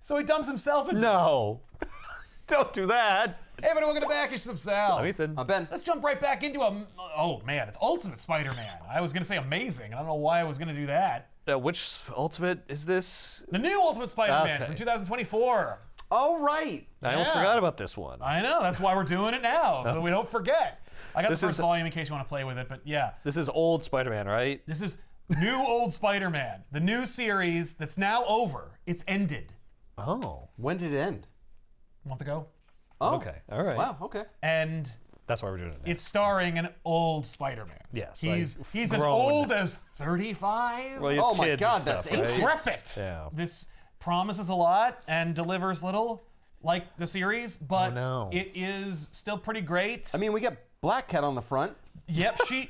So he dumps himself into No. Don't do that. Hey, everybody, welcome to Back Issues of Sal. I'm Ethan. I'm Ben. Let's jump right back into oh man, it's Ultimate Spider-Man. I was gonna say amazing. I don't know why I was gonna do that. Which Ultimate is this? The new Ultimate Spider-Man Okay. from 2024. Oh, right. I almost Yeah. forgot about this one. I know, that's why we're doing it now, so that we don't forget. I got This the first is- volume in case you want to play with it, but yeah. This is old Spider-Man, right? This is new old Spider-Man. The new series that's now over. It's ended. Oh. When did it end? A month ago. Oh. Okay. All right. Wow, okay. And That's why we're doing it now. it's starring an old Spider-Man. Yes, He's like, he's as grown. old as 35. Well, he has Oh my kids God, and stuff, that's right? ancient. Decrepit. Yeah. This promises a lot and delivers little, like the series, but Oh, no. it is still pretty great. I mean, we got Black Cat on the front. Yep, she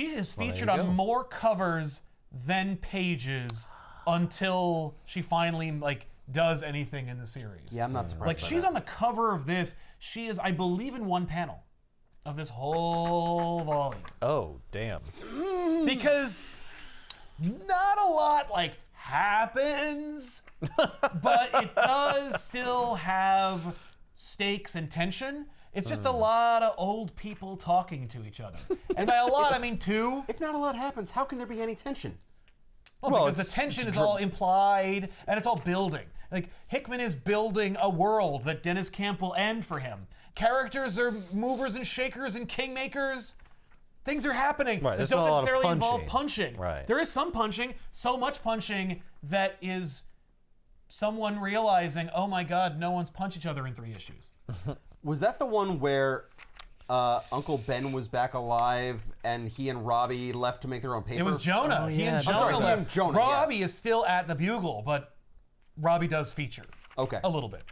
is featured you on go. more covers than pages until she finally does anything in the series. Yeah, I'm not surprised. Like by she's that. on the cover of this. She is, I believe, in one panel of this whole volume. Oh, damn. Because not a lot happens, but it does still have stakes and tension. It's just a lot of old people talking to each other. And by a lot, I mean two. If not a lot happens, how can there be any tension? Well, because the tension is all implied and it's all building. Like Hickman is building a world that Dennis Camp will end for him. Characters are movers and shakers and kingmakers. Things are happening Right, that there's don't not a lot of necessarily involve punching. punching. Right. There is some punching, so much punching that is someone realizing, oh my God, no one's punched each other in 3 issues. Was that the one where Uncle Ben was back alive and he and Robbie left to make their own paper? It was Jonah. Oh, He yeah, and I'm Jonah sorry, he left. and Jonah, Robbie yes. is still at the Bugle, but Robbie does feature. Okay. A little bit.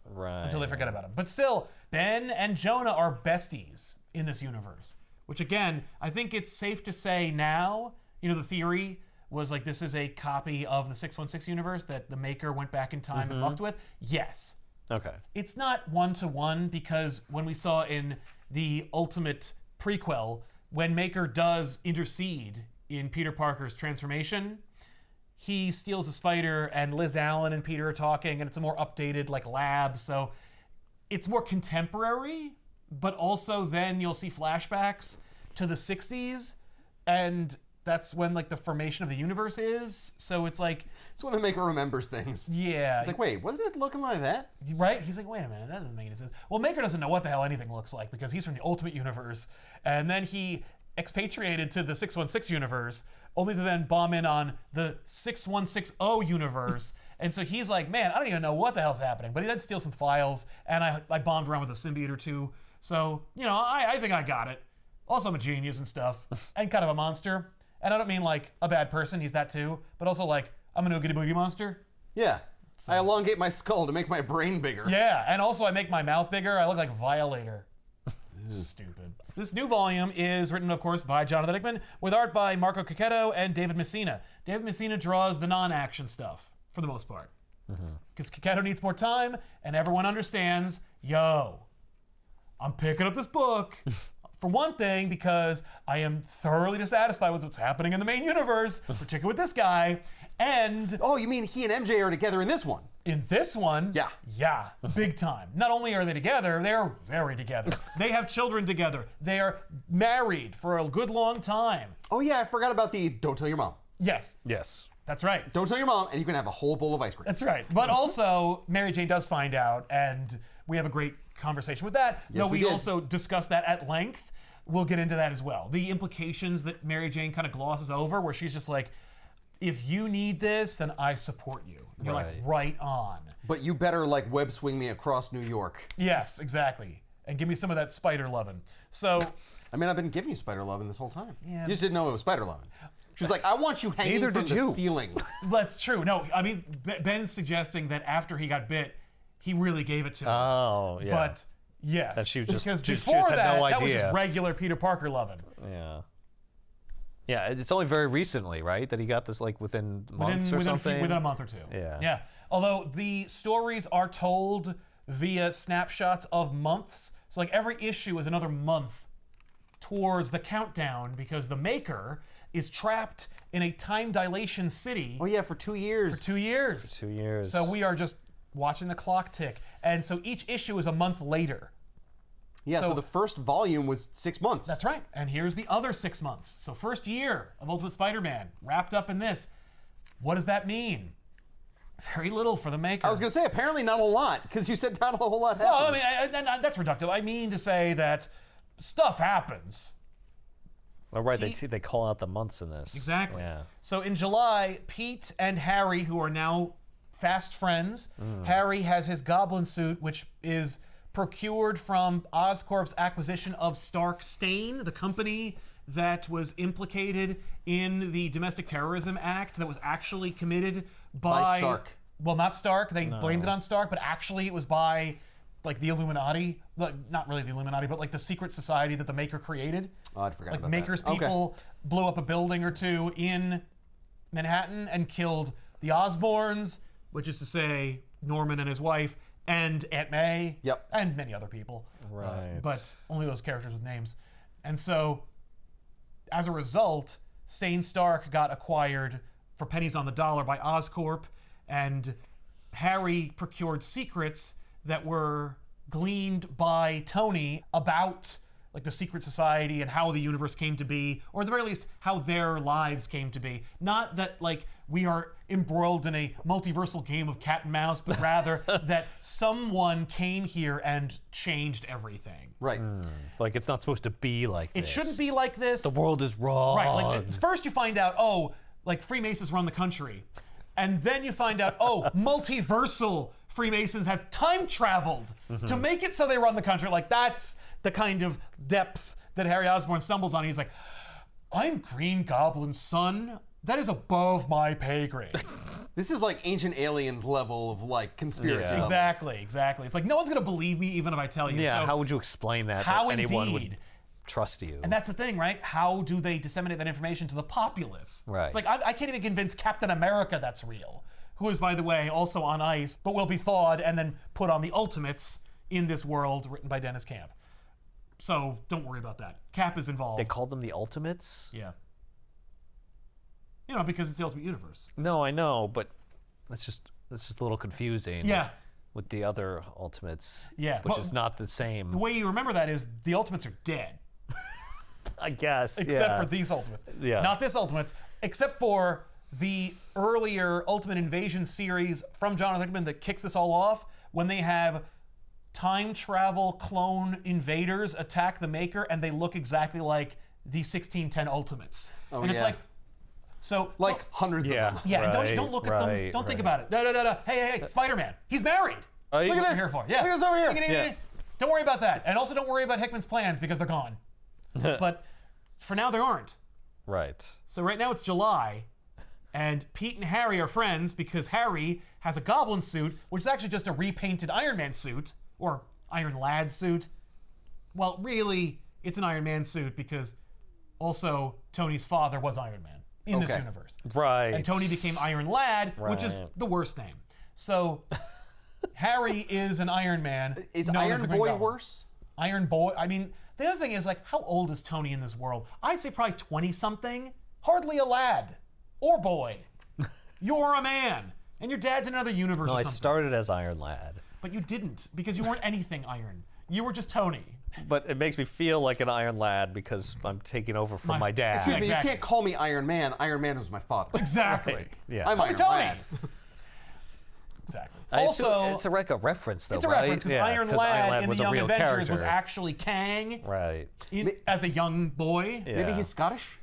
Right. Until they forget about him. But still, Ben and Jonah are besties in this universe. Which again, I think it's safe to say now, the theory was this is a copy of the 616 universe that the maker went back in time and mucked with. Yes. Okay. It's not one-to-one because when we saw in the Ultimate prequel, when Maker does intercede in Peter Parker's transformation, he steals a spider and Liz Allen and Peter are talking and it's a more updated lab, so it's more contemporary, but also then you'll see flashbacks to the 60s and that's when the formation of the universe is. So it's It's when the Maker remembers things. yeah. It's wait, wasn't it looking like that? Right? He's like, wait a minute, that doesn't make any sense. Well, Maker doesn't know what the hell anything looks like because he's from the Ultimate Universe. And then he expatriated to the 616 universe, only to then bomb in on the 6160 universe. And so he's like, man, I don't even know what the hell's happening. But he did steal some files, and I bombed around with a symbiote or two. So, I think I got it. Also, I'm a genius and stuff, and kind of a monster. And I don't mean a bad person, he's that too, but also I'm a no-goody boogie monster. Yeah. I elongate my skull to make my brain bigger. Yeah, and also I make my mouth bigger. I look like Violator. Stupid. This new volume is written, of course, by Jonathan Hickman, with art by Marco Cacchetto and David Messina. David Messina draws the non-action stuff, for the most part. Because Cacchetto needs more time, and everyone understands, yo, I'm picking up this book, for one thing, because I am thoroughly dissatisfied with what's happening in the main universe, particularly with this guy, and Oh, you mean he and MJ are together in this one? in this one, Yeah. big time. Not only are they together, they are very together. They have children together. They are married for a good long time. Oh yeah, I forgot about the don't tell your mom. Yes, Yes. that's right. Don't tell your mom, and you can have a whole bowl of ice cream. That's right. But also, Mary Jane does find out, and we have a great conversation with that. Though we we did. also discuss that at length. We'll get into that as well. The implications that Mary Jane kind of glosses over, where she's just like, if you need this, then I support you. And you're Right. right on. But you better web swing me across New York. Yes, exactly. And give me some of that spider lovin'. So, I mean, I've been giving you spider loving this whole time. Yeah. You just didn't know it was spider loving. She's like, I want you hanging Neither from did the you. ceiling. that's true. No, I mean, Ben's suggesting that after he got bit, he really gave it to him. Oh, yeah. But, yes. That she was just- because she before just had that, no that was just idea. regular Peter Parker lovin'. Yeah. Yeah, it's only very recently, right, that he got this within months or something? Within a month or two. Yeah. Yeah. Although the stories are told via snapshots of months. So every issue is another month towards the countdown because the Maker is trapped in a time dilation city Oh yeah, for 2 years. for 2 years. 2 years. So we are just watching the clock tick. And so each issue is a month later. Yeah, so the first volume was 6 months. That's right. And here's the other 6 months. So first year of Ultimate Spider-Man wrapped up in this. What does that mean? Very little for the maker. I was going to say, apparently not a lot, because you said not a whole lot happens. Well, I mean, that's reductive. I mean to say that stuff happens. Oh, right, they call out the months in this. Exactly. Yeah. So in July, Pete and Harry, who are now fast friends, Harry has his Goblin suit, which is procured from Oscorp's acquisition of Stark Stain, the company that was implicated in the Domestic Terrorism Act that was actually committed by Stark. Well, not Stark. They blamed it on Stark, but actually it was by like the Illuminati. Not really the Illuminati, but like the secret society that the Maker created. Oh, I forgot like about Maker's that. people blew up a building or two in Manhattan and killed the Osborns, which is to say Norman and his wife, and Aunt May, Yep. and many other people. Right. But only those characters with names. And so, as a result, Stain Stark got acquired for pennies on the dollar by Oscorp, and Harry procured secrets that were gleaned by Tony about like the secret society and how the universe came to be, or at the very least, how their lives came to be. Not that like we are embroiled in a multiversal game of cat and mouse, but rather that someone came here and changed everything. Right. Like it's not supposed to be like It this. shouldn't be like this. The world is wrong. Right, like first you find out, oh, like Freemasons run the country. And then you find out, oh, multiversal Freemasons have time traveled to make it so they run the country. Like that's the kind of depth that Harry Osborn stumbles on. He's like, I'm Green Goblin's son. That is above my pay grade. This is like Ancient Aliens level of like conspiracy. Yeah. Exactly. It's like no one's gonna believe me even if I tell you. Yeah, So, how would you explain that? how that anyone indeed? would trust you. And that's the thing, right? How do they disseminate that information to the populace? Right. It's like, I can't even convince Captain America that's real, who is, by the way, also on ice, but will be thawed and then put on the Ultimates in this world, written by Dennis Camp. So don't worry about that. Cap is involved. They called them the Ultimates? Yeah. You know, because it's the Ultimate Universe. No, I know, but that's just a little confusing. Yeah. With the other Ultimates. Yeah, Which but is not the same. The way you remember that is the Ultimates are dead. I guess. Except for these Ultimates. Yeah. Not this Ultimates, except for the earlier Ultimate Invasion series from Jonathan Hickman that kicks this all off, when they have time travel clone invaders attack the Maker and they look exactly like the 1610 Ultimates. Oh, and it's yeah. like, so Like hundreds Yeah. of them. yeah, Right, don't look at them. right, Don't think right. about it. Hey, Spider-Man. He's married. Look Look at What this. I'm here for. Yeah. Look at this over here. Yeah. Don't worry about that. And also don't worry about Hickman's plans because they're gone. But for now, they aren't. Right. So right now it's July, and Pete and Harry are friends because Harry has a Goblin suit, which is actually just a repainted Iron Man suit, or Iron Lad suit. Well, really, it's an Iron Man suit because also Tony's father was Iron Man in this Okay. universe. Right. And Tony became Iron Lad, which is Right. the worst name. So Harry is an Iron Man. Is known as the Iron Green Boy Goblin. worse? Iron Boy. I mean, the other thing is like, how old is Tony in this world? I'd say probably 20-something. Hardly a lad or boy. You're a man, and your dad's in another universe No, or I something. started as Iron Lad. But you didn't because you weren't anything Iron. You were just Tony. But it makes me feel like an Iron Lad because I'm taking over from my dad. Excuse me, Exactly. you can't call me Iron Man. Iron Man was my father. Exactly. Yeah. I'm Call me Iron Tony. Lad. Exactly. I assume Also, it's a reference, though, it's a right? reference because Yeah, Iron 'cause Lad in the was a Young real Avengers was character. actually Kang Right. as a young boy. Yeah. Maybe he's Scottish?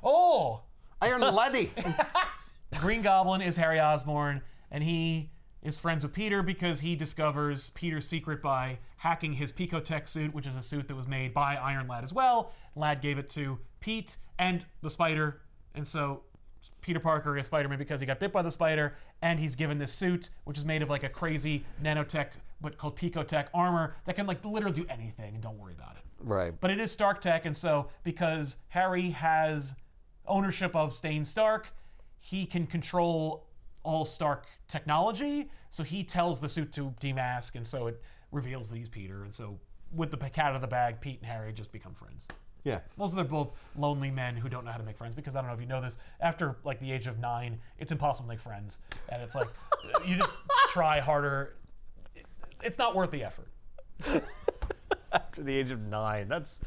Oh, Iron Laddie. Green Goblin is Harry Osborn, and he is friends with Peter because he discovers Peter's secret by hacking his Picotech suit, which is a suit that was made by Iron Lad as well. Lad gave it to Pete and the Spider, and so Peter Parker is Spider-Man because he got bit by the spider, and he's given this suit, which is made of like a crazy nanotech, but called Picotech armor that can like literally do anything, and don't worry about it. Right. But it is Stark Tech, and so because Harry has ownership of Stain Stark, he can control all Stark technology. So he tells the suit to demask, and so it reveals that he's Peter. And so with the cat out of the bag, Pete and Harry just become friends. Yeah. Also, they're both lonely men who don't know how to make friends because I don't know if you know this. After like the age of 9, it's impossible to make friends, and it's like you just try harder. It's not worth the effort. After the age of 9, that's.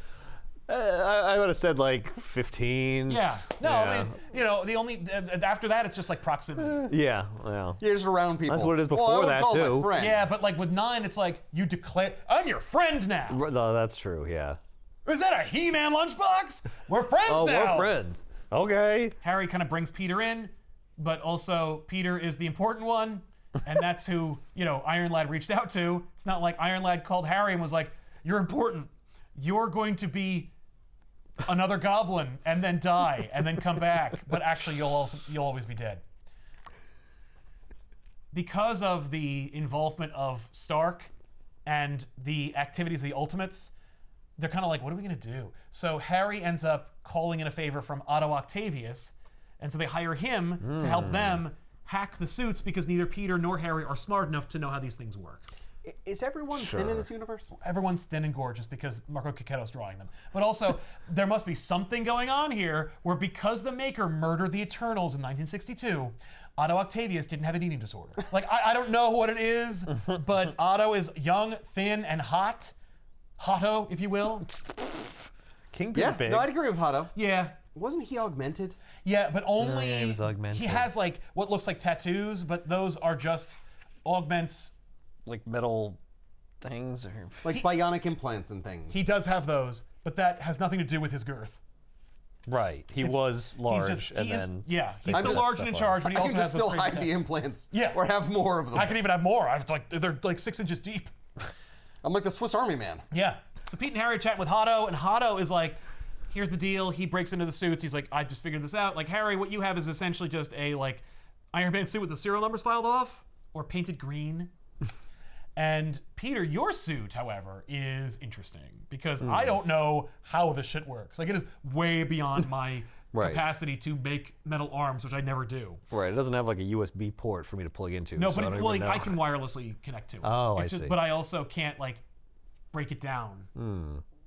I would have said like 15. Yeah. No, I mean, the only after that it's just like proximity. Yeah. Well. You're just around people. That's what it is before well, I would that call too. My friend. Yeah, but like with 9, it's like you declare, I'm your friend now. No, that's true. Yeah. Is that a He-Man lunchbox? We're friends Oh, now. we're friends. Okay. Harry kind of brings Peter in, but also Peter is the important one, and that's who Iron Lad reached out to. It's not like Iron Lad called Harry and was like, "You're important. You're going to be another goblin and then die and then come back, but actually you'll always be dead." Because of the involvement of Stark and the activities of the Ultimates, they're kind of like, what are we going to do? So Harry ends up calling in a favor from Otto Octavius, and so they hire him to help them hack the suits because neither Peter nor Harry are smart enough to know how these things work. Is everyone thin in this universe? Everyone's thin and gorgeous because Marco Cicchetto's drawing them. But also, there must be something going on here where because the Maker murdered the Eternals in 1962, Otto Octavius didn't have an eating disorder. Like, I don't know what it is, but Otto is young, thin, and hot. Hotto, if you will. Kingpin's big. No, I'd agree with Hotto. Yeah. Wasn't he augmented? Yeah, but only... Yeah, he was augmented. He has, like, what looks like tattoos, but those are just augments... Like metal things or Like bionic implants and things. He does have those, but that has nothing to do with his girth. right. He was large, he's then he's still large and in charge, but he I also can has just those still crazy hide the implants. Yeah. Or have more of them. I can even have more. They're like 6 inches deep. I'm like the Swiss Army man. Yeah. So Pete and Harry are chatting with Hotto, and Hotto is like, here's the deal. He breaks into the suits. He's like, I've just figured this out. Like, Harry, what you have is essentially just a like Iron Man suit with the serial numbers filed off or painted green. And Peter, your suit, however, is interesting because I don't know how this shit works. Like, it is way beyond my Right. capacity to make metal arms, which I never do. right. It doesn't have like a USB port for me to plug into. No, so but I it's, don't well, even like, I know. can wirelessly connect to it. Oh, I It's just, see. But I also can't like break it down.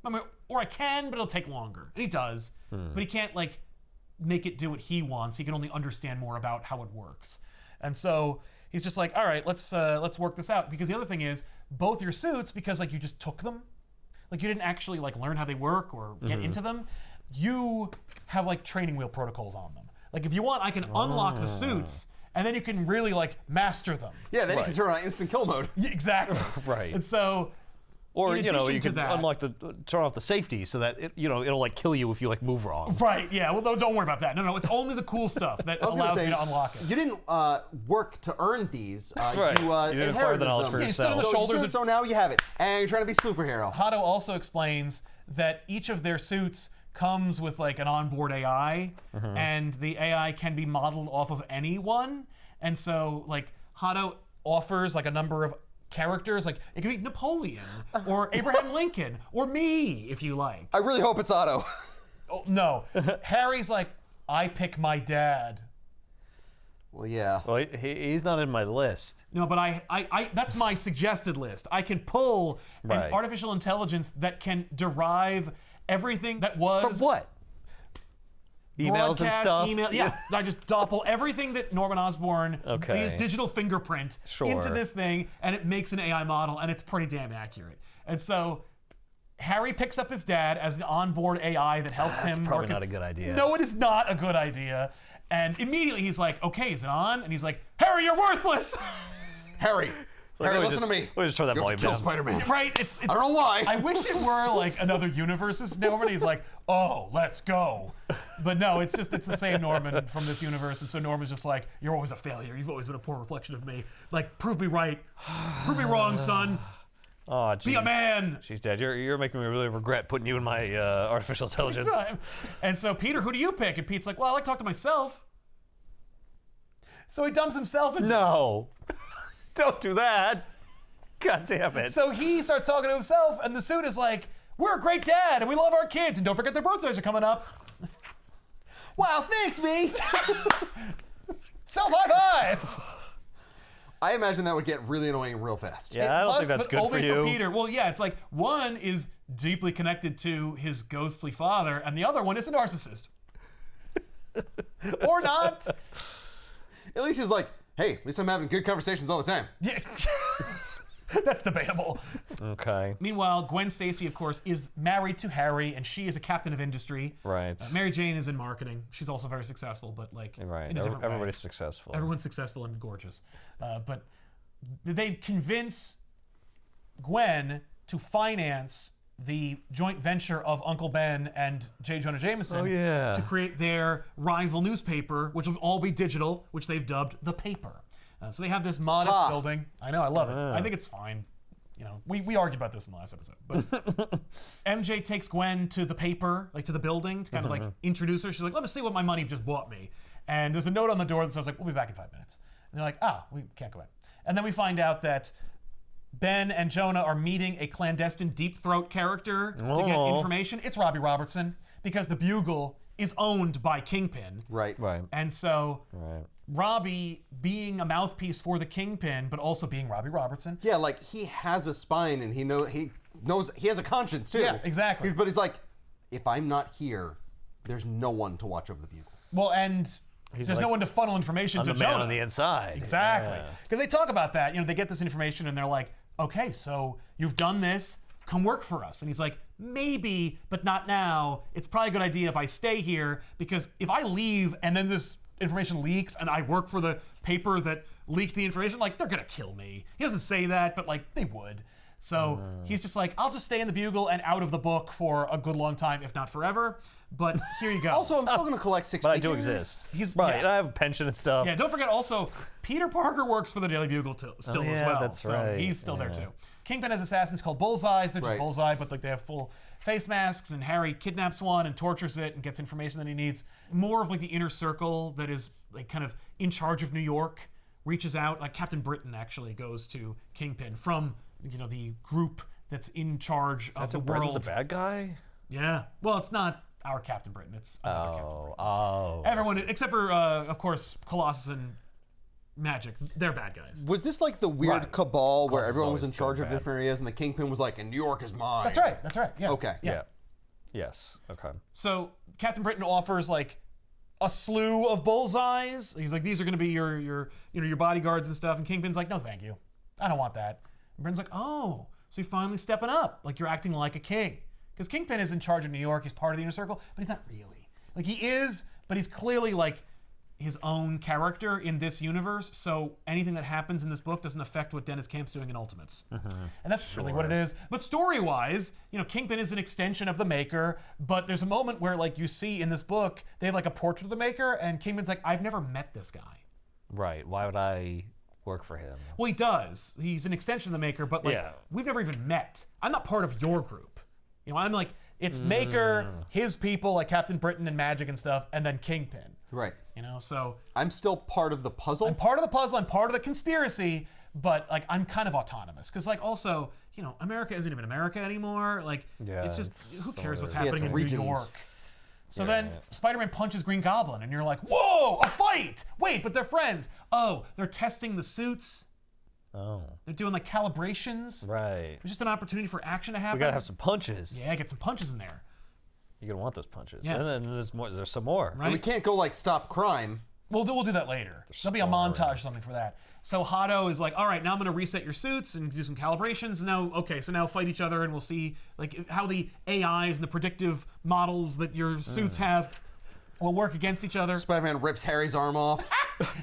I mean, or I can, but it'll take longer. And he does, but he can't like make it do what he wants. He can only understand more about how it works. And so he's just like, all right, let's work this out. Because the other thing is, both your suits, because like you just took them, like you didn't actually like learn how they work or get into them. You have like training wheel protocols on them. Like if you want, I can unlock the suits, and then you can really like master them. Yeah, then you can turn on instant kill mode. Yeah, exactly. Right. And so, Or in you addition to can that- unlock turn off the safety so that it'll like kill you if you like move wrong. right, yeah. Well, don't worry about that. No, it's only the cool stuff that I was gonna allows say, me to unlock it. You didn't work to earn these. Right. You, You didn't acquire the inherited knowledge them. for Yeah, you stood on yourself. the shoulders of So now you have it, and you're trying to be superhero. Hotto also explains that each of their suits comes with like an onboard AI, and the AI can be modeled off of anyone. And so like Hotto offers like a number of characters, like it could be Napoleon or Abraham Lincoln or me if you like. I really hope it's Otto. Oh, no, Harry's like, I pick my dad. Well, yeah. Well, he's not in my list. No, but I that's my suggested list. I can pull Right. an artificial intelligence that can derive everything that was From what? Emails and broadcast, stuff. email. Yeah, I just doppel everything that Norman Osborn, Okay. his digital fingerprint, Sure. into this thing, and it makes an AI model, and it's pretty damn accurate. And so Harry picks up his dad as an onboard AI that helps That's him. probably work his- not a good idea. No, it is not a good idea. And immediately he's like, "Okay, is it on?" And he's like, "Harry, you're worthless." Harry. Harry, listen to me. Let me just turn that You have volume to kill down. Spider-Man. Right? It's I don't know why. I wish it were like another universe's Norman. He's like, oh, let's go. But no, it's the same Norman from this universe. And so Norman's just like, you're always a failure. You've always been a poor reflection of me. Like, prove me right. Prove me wrong, son. Oh, Be a jeez. man. She's dead. You're making me really regret putting you in my artificial intelligence. Time. And so, Peter, who do you pick? And Pete's like, well, I like to talk to myself. So he dumps himself into No, don't do that. God damn it. So he starts talking to himself, and the suit is like, we're a great dad, and we love our kids, and don't forget their birthdays are coming up. Wow, thanks, me. Self-high five! I imagine that would get really annoying real fast. Yeah, I don't think that's but good only for you. Peter. Well, yeah, it's like one is deeply connected to his ghostly father, and the other one is a narcissist. Or not. At least he's like, Hey, at least I'm having good conversations all the time. Yeah. That's debatable. Okay. Meanwhile, Gwen Stacy, of course, is married to Harry, and she is a captain of industry. Right. Mary Jane is in marketing. She's also very successful, but like Right. in a different way. Everybody's successful. Everyone's successful and gorgeous. But they convince Gwen to finance the joint venture of Uncle Ben and J. Jonah Jameson to create their rival newspaper, which will all be digital, which they've dubbed The Paper. So they have this modest building. I know, I love it. I think it's fine. You know, we argued about this in the last episode. But MJ takes Gwen to the paper, like to the building, to kind of like introduce her. She's like, let me see what my money just bought me. And there's a note on the door that says like, we'll be back in 5 minutes. And they're like, we can't go in. And then we find out that Ben and Jonah are meeting a clandestine Deep Throat character to get information. It's Robbie Robertson, because the Bugle is owned by Kingpin. Right. And so Robbie being a mouthpiece for the Kingpin, but also being Robbie Robertson. Yeah, like he has a spine and he knows he has a conscience too. Yeah, exactly. But he's like, if I'm not here, there's no one to watch over the Bugle. Well, and there's like, no one to funnel information to the Jonah. man on the inside. Exactly. Because they talk about that. You know, they get this information and they're like, okay, so you've done this. Come work for us. And he's like, maybe, but not now. It's probably a good idea if I stay here, because if I leave and then this information leaks and I work for the paper that leaked the information, like, they're gonna kill me. He doesn't say that, but like, they would. So he's just like, I'll just stay in the Bugle and out of the book for a good long time, if not forever. But here you go. Also, I'm still going to collect 6 But I figures. do exist. He's right. yeah. I have a pension and stuff. Yeah, don't forget also, Peter Parker works for the Daily Bugle still as well. That's so right. he's still there too. Kingpin has assassins called Bullseyes. They're just Right. Bullseye, but like they have full face masks, and Harry kidnaps one and tortures it and gets information that he needs. More of like the inner circle that is like kind of in charge of New York reaches out. Like Captain Britain actually goes to Kingpin from, you know, the group that's in charge of the world. Britain's a bad guy? Yeah. Well, it's not our Captain Britain. It's another Captain Britain. Everyone, except for, of course, Colossus and Magic, they're bad guys. Was this like the weird cabal where Colossus everyone was in always charge been of bad. different areas and the Kingpin was like, and New York is mine? That's right. Yeah. Okay. Yeah. Yes. Okay. So Captain Britain offers like a slew of bullseyes. He's like, these are going to be your bodyguards and stuff. And Kingpin's like, no, thank you. I don't want that. And Britain's like, oh, so you're finally stepping up. Like you're acting like a king. Because Kingpin is in charge of New York. He's part of the inner circle, but he's not really. Like he is, but he's clearly like his own character in this universe. So anything that happens in this book doesn't affect what Dennis Camp's doing in Ultimates. And that's really what it is. But story-wise, you know, Kingpin is an extension of the Maker, but there's a moment where like you see in this book, they have like a portrait of the Maker, and Kingpin's like, I've never met this guy. Right. Why would I work for him? Well, he does. He's an extension of the Maker, but like we've never even met. I'm not part of your group. You know, I'm like, it's Maker, his people, like Captain Britain and Magic and stuff, and then Kingpin. Right. You know, so I'm still part of the puzzle. I'm part of the puzzle, I'm part of the conspiracy, but like I'm kind of autonomous. Because like also, you know, America isn't even America anymore. Like it's just who cares what's happening in regions. New York? So then Spider-Man punches Green Goblin, and you're like, whoa, a fight! Wait, but they're friends. Oh, they're testing the suits. Oh. They're doing like calibrations. Right. It's just an opportunity for action to happen. We gotta have some punches. Yeah, get some punches in there. You're gonna want those punches. Yeah. And then there's more. There's some more. Right. And we can't go like stop crime. We'll do that later. There'll be a montage or something for that. So Hado is like, all right, now I'm going to reset your suits and do some calibrations. And now fight each other, and we'll see like how the AIs and the predictive models that your suits have will work against each other. Spider-Man rips Harry's arm off.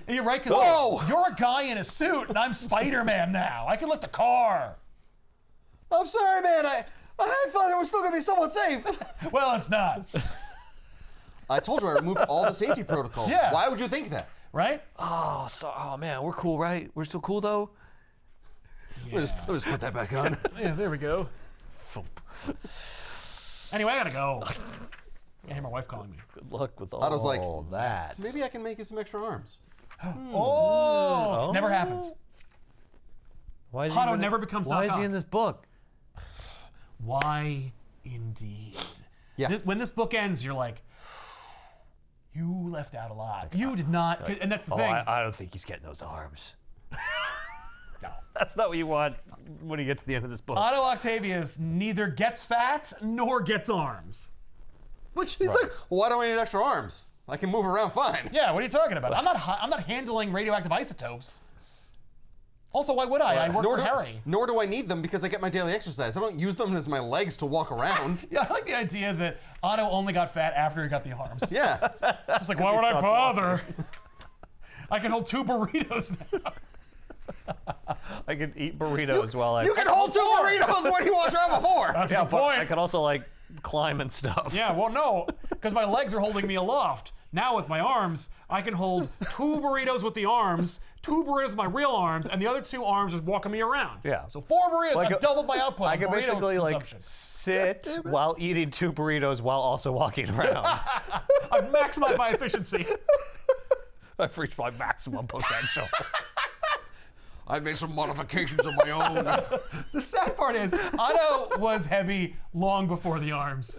And you're right, because you're a guy in a suit, and I'm Spider-Man now. I can lift a car. I'm sorry, man. I thought it was still going to be somewhat safe. Well, it's not. I told you I removed all the safety protocols. Yeah. Why would you think that? Right? Oh man, we're cool, right? We're still cool though. Let me just put that back on. Yeah, there we go. Anyway, I gotta go. I hear my wife calling me. Good luck with all I was like, that. Maybe I can make you some extra arms. Oh! Never happens. Why is Hado he never becomes Why Doc is he Ock. in this book? Why indeed? Yeah. When this book ends, you're like, you left out a lot. You did not, and that's the thing. I don't think he's getting those arms. No. That's not what you want when you get to the end of this book. Otto Octavius neither gets fat nor gets arms. Which he's like, why do I need extra arms? I can move around fine. Yeah, what are you talking about? I'm not handling radioactive isotopes. Also, why would I? I work for Harry. Nor do I need them because I get my daily exercise. I don't use them as my legs to walk around. Yeah, I like the idea that Otto only got fat after he got the arms. Yeah. It's like, why would I bother? I can hold 2 burritos now. I could eat burritos while I. You can hold 2 burritos when you walked around before. That's a yeah, good but point. I could also like climb and stuff. Yeah, well, no, because my legs are holding me aloft. Now with my arms, I can hold 2 burritos with the arms, 2 burritos with my real arms, and the other 2 arms are walking me around. Yeah. So 4 burritos, Like I've doubled my output. I of could burrito basically like consumption. sit while eating 2 burritos while also walking around. I've maximized my efficiency. I've reached my maximum potential. I've made some modifications of my own. The sad part is, Otto was heavy long before the arms.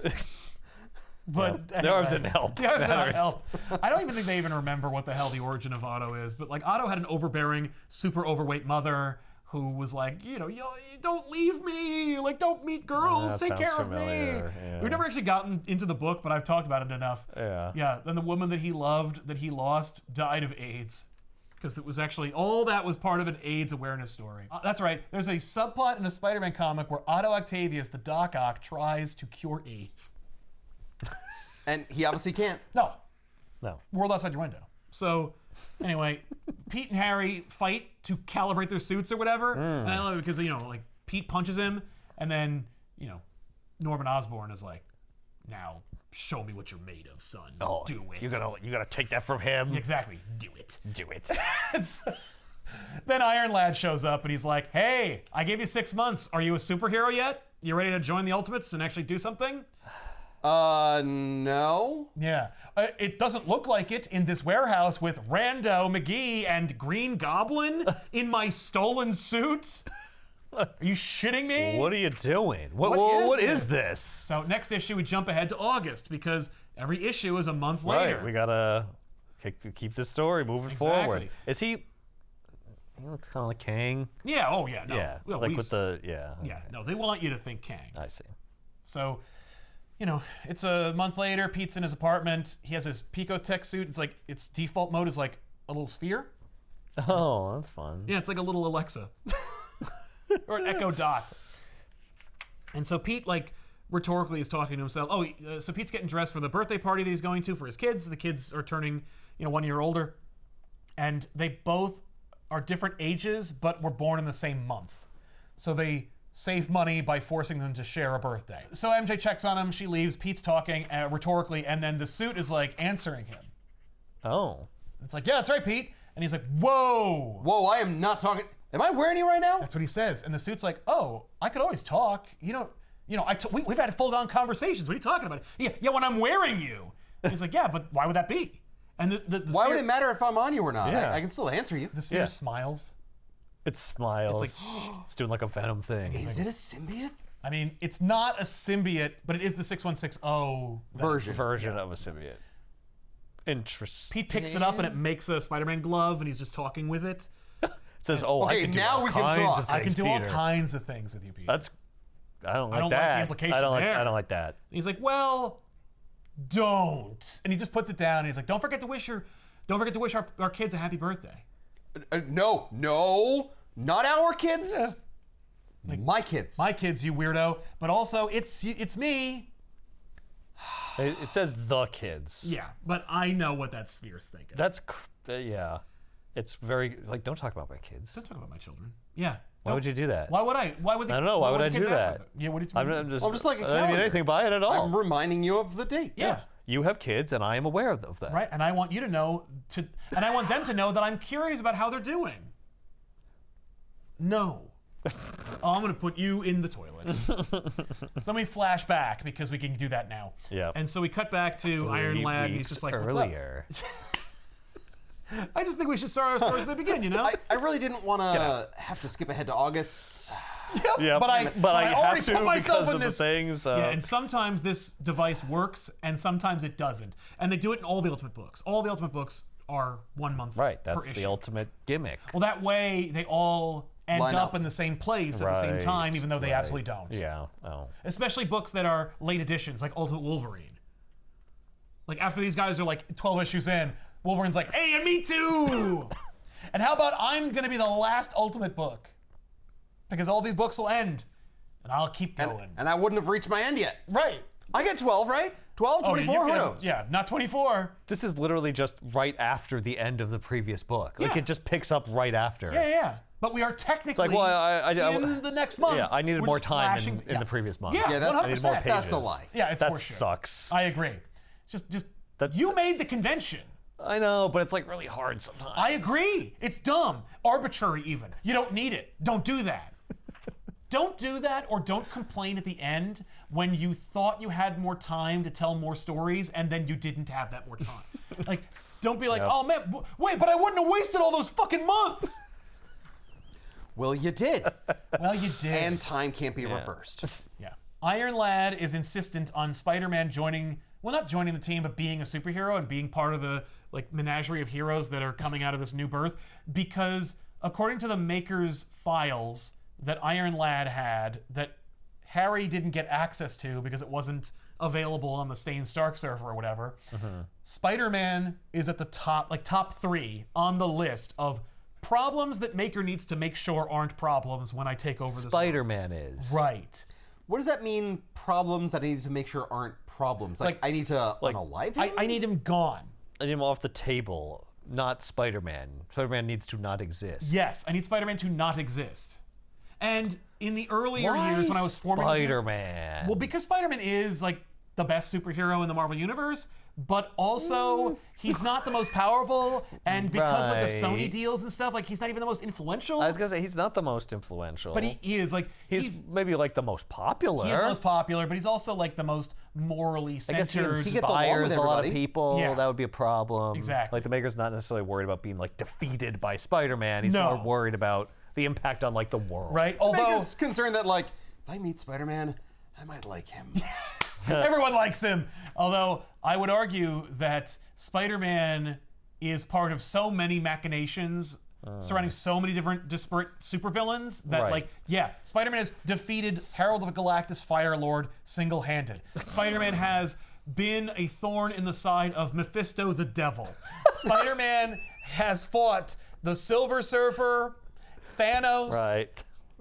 But The arms didn't help. The arms did not Matters. help. I don't even think they even remember what the hell the origin of Otto is. But like, Otto had an overbearing, super overweight mother who was like, you don't leave me. Like, don't meet girls. That Take care sounds of me. familiar, yeah. We've never actually gotten into the book, but I've talked about it enough. Yeah. Yeah. Then the woman that he loved, that he lost, died of AIDS. Because it was actually, all that was part of an AIDS awareness story. That's right. There's a subplot in a Spider-Man comic where Otto Octavius, the Doc Ock, tries to cure AIDS. And he obviously can't. No. No. World outside your window. So, anyway, Pete and Harry fight to calibrate their suits or whatever. And I love it because, like, Pete punches him, and then, Norman Osborn is like, now, show me what you're made of, son. Oh, Do it. You gotta take that from him. Exactly. Do it. Do it. Then Iron Lad shows up, and he's like, hey, I gave you 6 months. Are you a superhero yet? You ready to join the Ultimates and actually do something? No. Yeah. It doesn't look like it in this warehouse with Rando, McGee, and Green Goblin in my stolen suit. Are you shitting me? What are you doing? What is this? So next issue, we jump ahead to August because every issue is a month Right, later. we gotta keep the story moving forward. Exactly. Is he looks kind of like Kang. Yeah, oh yeah, no. Yeah, Well, like with the, Yeah, okay. no, they want you to think Kang. I see. So, it's a month later, Pete's in his apartment. He has his Picotech suit. It's like, its default mode is like a little sphere. Oh, that's fun. Yeah, it's like a little Alexa. Or an Echo Dot. And so Pete, like, rhetorically is talking to himself. So Pete's getting dressed for the birthday party that he's going to for his kids. The kids are turning, 1 year older. And they both are different ages, but were born in the same month. So they save money by forcing them to share a birthday. So MJ checks on him. She leaves. Pete's talking rhetorically. And then the suit is, like, answering him. Oh. It's like, yeah, that's right, Pete. And he's like, whoa. Whoa, I am not talking. Am I wearing you right now? That's what he says. And the suit's like, oh, I could always talk. We've had full-on conversations. What are you talking about? Yeah, when I'm wearing you. And he's like, yeah, but why would that be? And the Why would it matter if I'm on you or not? Yeah. I can still answer you. The sphere smiles. It smiles. It's it's doing like a venom thing. Is it a symbiote? I mean, it's not a symbiote, but it is the 6160 Version. Of a symbiote. Interesting. Pete picks it up and it makes a Spider-Man glove, and he's just talking with it. It says, "Oh, Okay, I can do now all we can kinds talk. of I can things, do all Peter." kinds of things with you, Pete. I don't like don't like that. the implication I don't there. like that. And he's like, well, don't. And he just puts it down, and he's like, don't forget to wish our kids a happy birthday. No, not our kids. My kids. My kids, you weirdo. But also, it's me. It says the kids. Yeah, but I know what that sphere's thinking. That's yeah. It's very like, don't talk about my kids. Don't talk about my children. Yeah. Why would you do that? Why would I? Why would they? I don't know. Why would the I kids do ask that? about Yeah. What do you I'm mean? just, I'm just like a I don't mean calendar. anything by it at all. I'm reminding you of the date. Yeah. You have kids, and I am aware of that. Right. And I want you to know and I want them to know that I'm curious about how they're doing. No. I'm going to put you in the toilet. So let me flash back because we can do that now. Yeah. And so we cut back to Iron Lad, and he's just like, what's up? earlier. I just think we should start our stories at the beginning, you know? I really didn't want to have to skip ahead to August. Yeah, but I already have to put myself because in of this the things. Yeah, and sometimes this device works, and sometimes it doesn't. And they do it in all the Ultimate books. All the Ultimate books are 1 month right, per that's issue. the ultimate gimmick. Well, that way they all end Line up up. in the same place at the same time, even though they absolutely don't. Yeah. Oh. Especially books that are late editions, like Ultimate Wolverine. Like after these guys are like 12 issues in, Wolverine's like, hey, and me too. And how about I'm gonna be the last Ultimate book? Because all these books will end, and I'll keep going. And I wouldn't have reached my end yet. Right. I get 12, right? 12, 24, who knows? Yeah, not 24. This is literally just right after the end of the previous book. Like Yeah. it just picks up right after. Yeah. But we are technically like, well, I in the next month. Yeah, I needed We're more just time flashing- in the previous month. Yeah, that's- I needed more 100%. pages. That's a lie. Yeah, it's That horseshit. sucks. I agree. Just you made the convention. I know, but it's like really hard sometimes. I agree. It's dumb. Arbitrary even. You don't need it. Don't do that. Don't do that, or don't complain at the end when you thought you had more time to tell more stories and then you didn't have that more time. Like, don't be like, oh man, wait, but I wouldn't have wasted all those fucking months. Well, you did. Well, you did. And time can't be reversed. Yeah. Iron Lad is insistent on Spider-Man not joining the team, but being a superhero and being part of the like menagerie of heroes that are coming out of this new birth, because according to the Maker's files that Iron Lad had, that Harry didn't get access to because it wasn't available on the Stain Stark server or whatever, Spider-Man is at the top 3 on the list of problems that Maker needs to make sure aren't problems when I take over this world. Spider-Man is. Right. What does that mean, problems that I need to make sure aren't problems? Like I need to unalive him? I need him gone. I need him off the table, not Spider-Man. Spider-Man needs to not exist. Yes, I need Spider-Man to not exist. And in the earlier years when I was forming this- Spider-Man? well, because Spider-Man is like the best superhero in the Marvel Universe, but also he's not the most powerful, and because like the Sony Right. deals and stuff, like he's not even the most influential. I was gonna say he's not the most influential. but he is like he's maybe like the most popular. he is the most popular, but he's also like the most morally I guess centered. he gets along with inspires a lot of everybody. people. Yeah. That would be a problem. Exactly. Like the Maker's not necessarily worried about being like defeated by Spider-Man. He's No. more worried about the impact on like the world. Right? Although Although is concerned that like if I meet Spider-Man, I might like him. everyone likes him. Although I would argue that Spider-Man is part of so many machinations surrounding so many different disparate supervillains that Right. like, yeah, Spider-Man has defeated Herald of Galactus Fire Lord single-handed. Spider-Man has been a thorn in the side of Mephisto the Devil. Spider-Man has fought the Silver Surfer, Thanos, Right.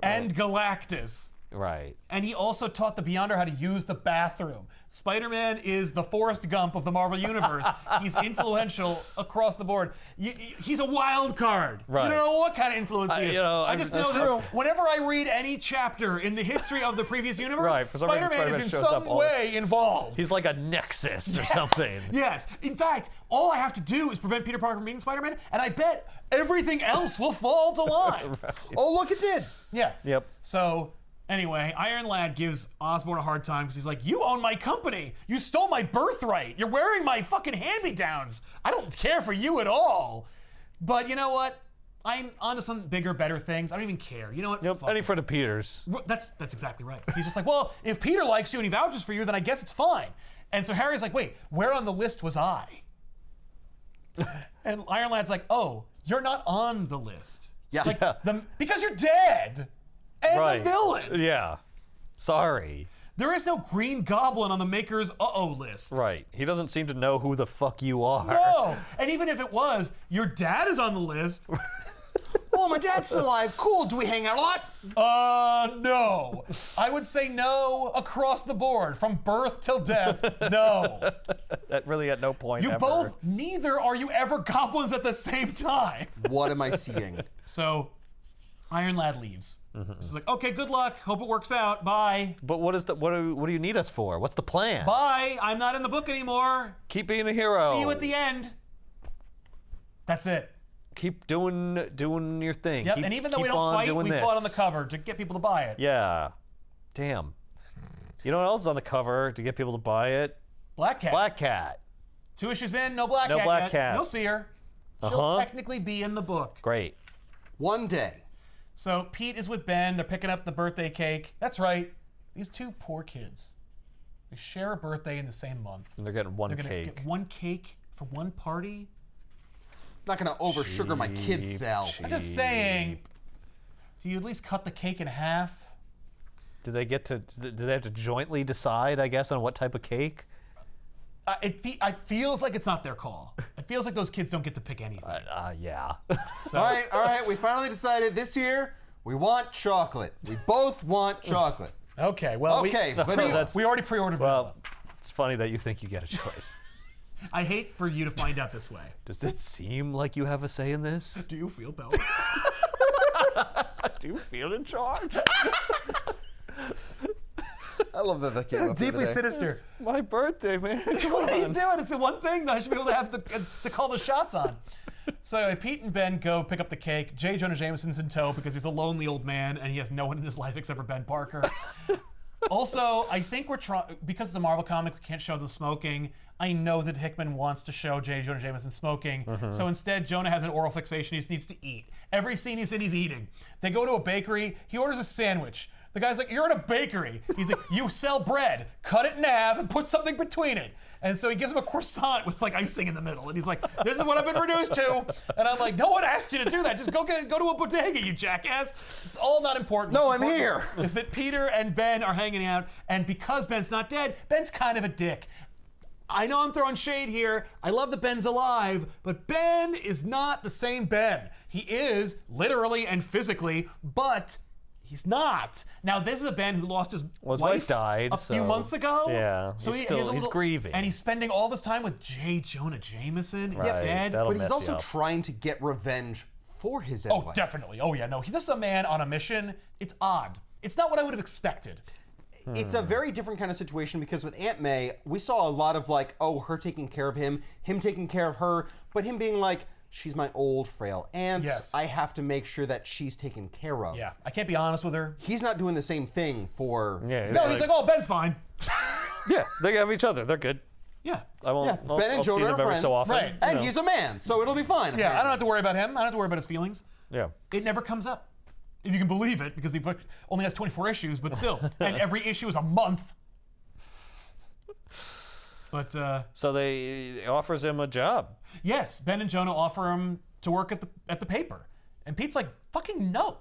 and Galactus. Right. And he also taught the Beyonder how to use the bathroom. Spider-Man is the Forrest Gump of the Marvel Universe. He's influential across the board. He's a wild card. Right. You don't know what kind of influence he is. I just know that's that true. whenever I read any chapter in the history of the previous universe, Right, for some reason Spider-Man is Spider-Man in shows some up all- way involved. He's like a nexus or something. Yes. In fact, all I have to do is prevent Peter Parker from being Spider-Man, and I bet everything else will fall to line. Oh, look, it did. Yeah. Yep. So, anyway, Iron Lad gives Osborn a hard time because he's like, you own my company. You stole my birthright. You're wearing my fucking hand-me-downs. I don't care for you at all. But you know what? I'm onto some bigger, better things. I don't even care. You know what? Yep. Fuck Any it. friend of Peter's. That's exactly right. He's just like, well, if Peter likes you and he vouches for you, then I guess it's fine. And so Harry's like, wait, where on the list was I? And Iron Lad's like, oh, you're not on the list. Yeah. Like, Yeah. because you're dead. And Right. a villain. Yeah. Sorry. There is no Green Goblin on the Maker's uh-oh list. Right. He doesn't seem to know who the fuck you are. No. And even if it was, your dad is on the list. Oh, my dad's still alive. Cool. Do we hang out a lot? No. I would say no across the board, from birth till death. No. That really at no point You ever. both, neither are you ever goblins at the same time. What am I seeing? So, Iron Lad leaves. She's like, okay, good luck. Hope it works out. Bye. But what do you need us for? What's the plan? Bye. I'm not in the book anymore. Keep being a hero. See you at the end. That's it. Keep doing your thing. Yep. Keep- And even though we keep don't on fight, doing we this. fought on the cover to get people to buy it. Yeah. Damn. You know what else is on the cover to get people to buy it? Black Cat. Black Cat. 2 issues in, no Black No Cat Black yet. Cat. You'll see her. She'll Uh-huh. technically be in the book. Great. One day. So Pete is with Ben. They're picking up the birthday cake. That's right. These two poor kids. They share a birthday in the same month. And they're getting one They're going to cake. get one cake for one party. Not gonna over sugar my kids, Sal. I'm just saying, do you at least cut the cake in half? Do they have to jointly decide, I guess, on what type of cake? It feels like it's not their call. It feels like those kids don't get to pick anything. Yeah. All right. We finally decided this year we want chocolate. We both want chocolate. Okay, well, we already pre-ordered vanilla. Well, it's funny that you think you get a choice. I hate for you to find out this way. Does it seem like you have a say in this? Do you feel powerful? Do you feel in charge? I love that came up Deeply today. sinister. It's my birthday, man. Come What are you on. doing? It's the one thing that I should be able to have to call the shots on. So anyway, Pete and Ben go pick up the cake. J. Jonah Jameson's in tow because he's a lonely old man and he has no one in his life except for Ben Parker. Also, I think we're trying, because it's a Marvel comic, we can't show them smoking. I know that Hickman wants to show J. Jonah Jameson smoking. So instead, Jonah has an oral fixation. He just needs to eat. Every scene he's in, he's eating. They go to a bakery. He orders a sandwich. The guy's like, you're in a bakery. He's like, you sell bread. Cut it in half and put something between it. And so he gives him a croissant with like icing in the middle. And he's like, this is what I've been reduced to. And I'm like, no one asked you to do that. Just go to a bodega, you jackass. It's all not important. No, What's I'm important here. Is that Peter and Ben are hanging out. And because Ben's not dead, Ben's kind of a dick. I know I'm throwing shade here. I love that Ben's alive, but Ben is not the same Ben. He is literally and physically, but he's not. Now, this is a Ben who lost his wife died a few months ago. Yeah, So he's he's grieving. And he's spending all this time with J. Jonah Jameson Right, instead. that'll But he's mess you also up. trying to get revenge for his ex-wife. Oh, definitely. Oh, yeah, no. This is a man on a mission. It's odd. It's not what I would have expected. It's a very different kind of situation because with Aunt May, we saw a lot of like, oh, her taking care of him taking care of her, but him being like, she's my old frail aunt. Yes. I have to make sure that she's taken care of. Yeah, I can't be honest with her. He's not doing the same thing for. Yeah, No, he's like, oh, Ben's fine. Yeah, they have each other. They're good. Yeah. I won't. Yeah, I'll, Ben and I'll see Jonah them are every friends. so often. Right. And you know. he's a man, so it'll be fine. Yeah, I don't have to worry about him. I don't have to worry about his feelings. Yeah. It never comes up. If you can believe it, because the book only has 24 issues, but still. And every issue is a month. But, So they offers him a job. yes, Ben and Jonah offer him to work at the paper. And Pete's like, fucking no.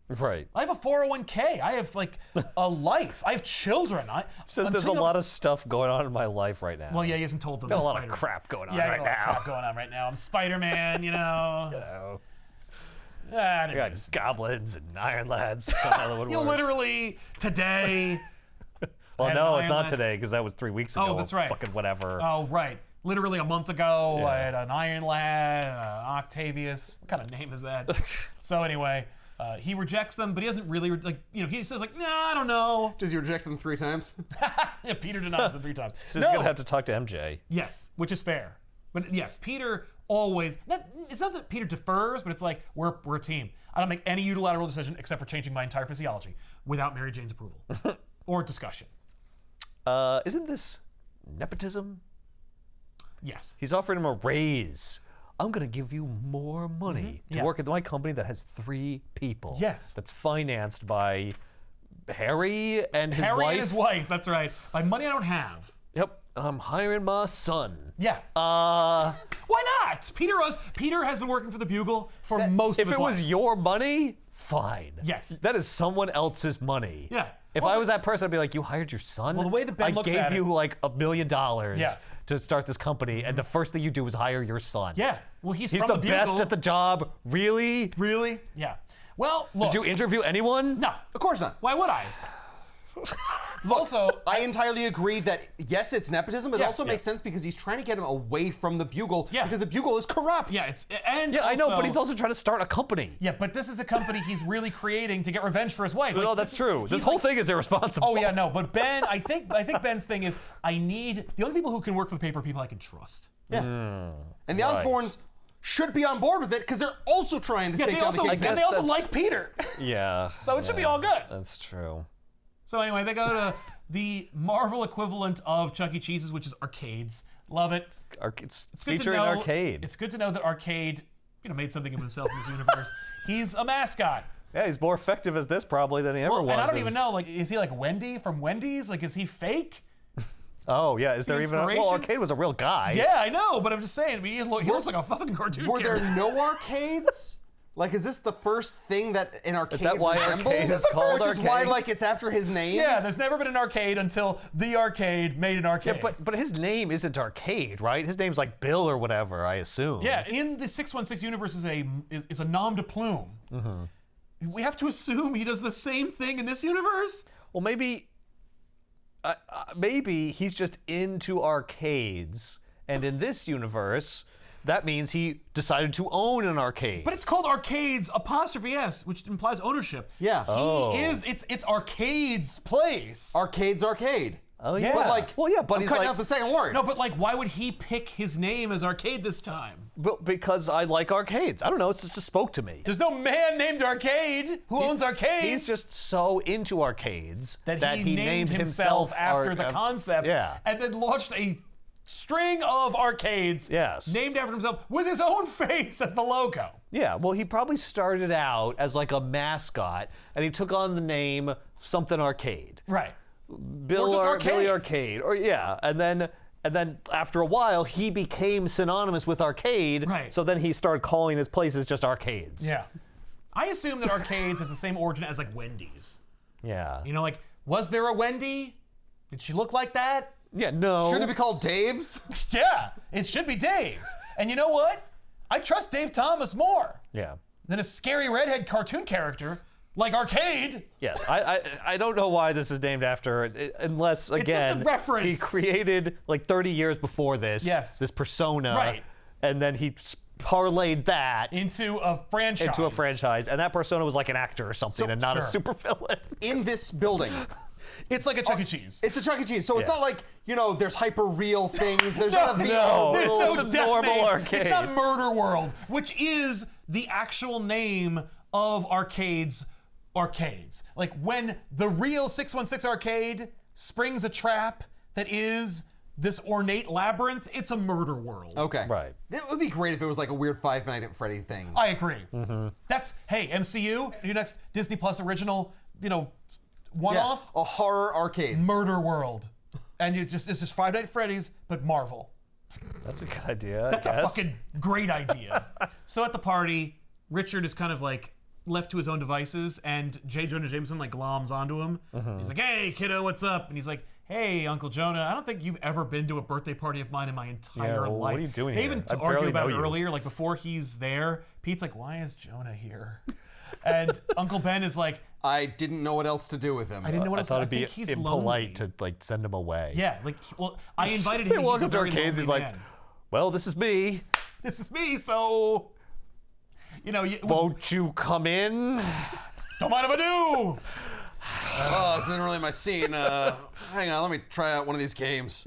Right. I have a 401k. I have, like, a life. I have children. Says there's a lot of stuff going on in my life right now. Well, yeah, he hasn't told them. got a I'm lot of Spider-Man. crap going on Yeah, I right got a lot of now. crap going on right now. I'm Spider-Man, you know. Oh. Ah, We got anyways. goblins and iron lads coming out of the You woodwork. literally, today... Well, had no, an it's iron not lad. today because that was 3 weeks ago. Oh, that's right. Fucking whatever. Oh, right. Literally a month ago, Yeah. I had an Iron Lad, Octavius. What kind of name is that? So anyway, he rejects them, but he doesn't really, he says like, nah, I don't know. Does he reject them 3 times? Yeah, Peter denies them 3 times. So he's gonna have to talk to MJ. Yes, which is fair. But yes, Peter always, it's not that Peter defers, but it's like, we're a team. I don't make any unilateral decision except for changing my entire physiology without Mary Jane's approval or discussion. Isn't this nepotism? Yes. He's offering him a raise. I'm gonna give you more money to Yeah. work at my company that has 3 people. Yes. That's financed by Harry and his Harry wife. and his wife, that's right. By money I don't have. Yep. I'm hiring my son. Yeah. Why not? Peter has been working for the Bugle for most of If his it was life. your money, fine. Yes. That is someone else's money. Yeah. If Well, I was that person, I'd be like, you hired your son? Well, the way that Ben I looks gave at it- you like $1 million Yeah. to start this company, and the first thing you do is hire your son. Yeah. Well, he's He's from the the Bugle. best at the job. Really? Really? Yeah. Well, look. Did you interview anyone? No. Of course not. Why would I? Also, I entirely agree that yes, it's nepotism, but it Yeah, also yeah. makes sense because he's trying to get him away from the Bugle Yeah. because the Bugle is corrupt. yeah, and Yeah, I know, but also- he's also trying to start a company. Yeah, but this is a company he's really creating to get revenge for his wife. Like, No, that's true. This he's whole like- thing is irresponsible. Oh yeah, no, but Ben, I think Ben's thing is I need the only people who can work for the paper are people I can trust. Yeah. And the right. Osbournes should be on board with it because they're also trying to Yeah, take they down also the Kingpin. and they also that's- like Peter. Yeah. So it should be all good. That's true. So anyway, they go to the Marvel equivalent of Chuck E. Cheese's, which is arcades. Love it. It's It's good to featuring know. arcade. It's good to know that Arcade, made something of himself in this universe. He's a mascot. Yeah, he's more effective as this probably than he ever was. And I don't even know, like, is he like Wendy from Wendy's? Like, is he fake? Oh yeah, is there even? Well, inspiration? Arcade was a real guy. Yeah, I know, but I'm just saying, he looks like a fucking cartoon Were there character. no arcades Like, is this the first thing that an arcade that why resembles? arcade is called Which is why, arcade? like, it's after his name? Yeah, there's never been an arcade until the arcade made an arcade. Yeah, but his name isn't Arcade, right? His name's like Bill or whatever, I assume. Yeah, in the 616 universe is a nom de plume. We have to assume he does the same thing in this universe? Well, maybe he's just into arcades, and in this universe, that means he decided to own an arcade. But it's called Arcades 'S, which implies ownership. Yeah. It's Arcade's place. Arcade's arcade. Oh yeah. But, like, well, yeah, but I'm he's cutting like, out the second word. No, but like, why would he pick his name as Arcade this time? because I like arcades. I don't know. It just spoke to me. There's no man named Arcade who owns arcades. He's just so into arcades that he named himself after the concept, yeah. and then launched a string of arcades Yes. named after himself with his own face as the logo. Yeah, well, he probably started out as like a mascot, and he took on the name something Arcade. Right. Billy Arcade. Arcade, or yeah, and then after a while he became synonymous with arcade. Right. So then he started calling his places just arcades. Yeah. I assume that arcades has the same origin as like Wendy's. Yeah. You know, like, was there a Wendy? Did she look like that? Yeah. No. Shouldn't it be called Dave's? Yeah, it should be Dave's. And you know what? I trust Dave Thomas more Yeah. than a scary redhead cartoon character like Arcade. Yes. I don't know why this is named after it, unless just a again reference. he created like 30 years before this. Yes. This persona. Right. And then he parlayed that Into a franchise. and that persona was like an actor or something, and not a Sure. supervillain. In this building. It's like a Chuck E. Cheese. It's a Chuck E. Cheese, so it's Yeah. not like, there's hyper real things. There's No, not a no. There's It's no just a death normal name. arcade. It's not Murder World, which is the actual name of arcades. Like when the real 616 arcade springs a trap that is this ornate labyrinth, it's a murder world. Okay. Right. It would be great if it was like a weird Five Nights at Freddy thing. I agree. That's, hey, MCU, your next Disney Plus original, one-off, A horror arcades. Murder World. And it's just Five Nights at Freddy's, but Marvel. That's a good idea. That's a fucking great idea. So at the party, Richard is kind of like left to his own devices, and J. Jonah Jameson like gloms onto him. He's like, "Hey, kiddo, what's up?" And he's like, "Hey, Uncle Jonah, I don't think you've ever been to a birthday party of mine in my entire well, life." what are you doing They here? even I argue barely about it know you. earlier, like before he's there. Pete's like, "Why is Jonah here?" And Uncle Ben is like, I didn't know what else to do with him. "I didn't know what I else. thought I it'd be think he's impolite lonely." to like send him away. Yeah, like, well, I invited He him. walks He's a up to very arcades. He's lonely like, man. "Well, this is me. This is me, so it was, Won't you come in?" don't mind if I do. Oh, this isn't really my scene. Hang on, let me try out one of these games.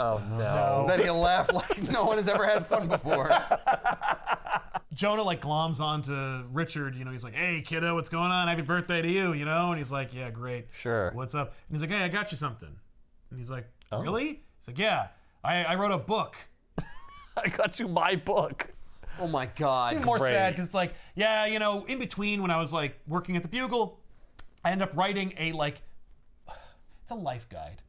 Oh no. Then he'll laugh like no one has ever had fun before. Jonah like gloms onto Richard, he's like, "Hey kiddo, what's going on? Happy birthday to you, And he's like, "Yeah, great. Sure. What's up?" And he's like, "Hey, I got you something." And he's like, "Really?" He's like, "Yeah, I wrote a book." I got you my book. Oh my god. It's more Great. sad because it's like, yeah, in between when I was like working at the Bugle, I ended up writing it's a life guide.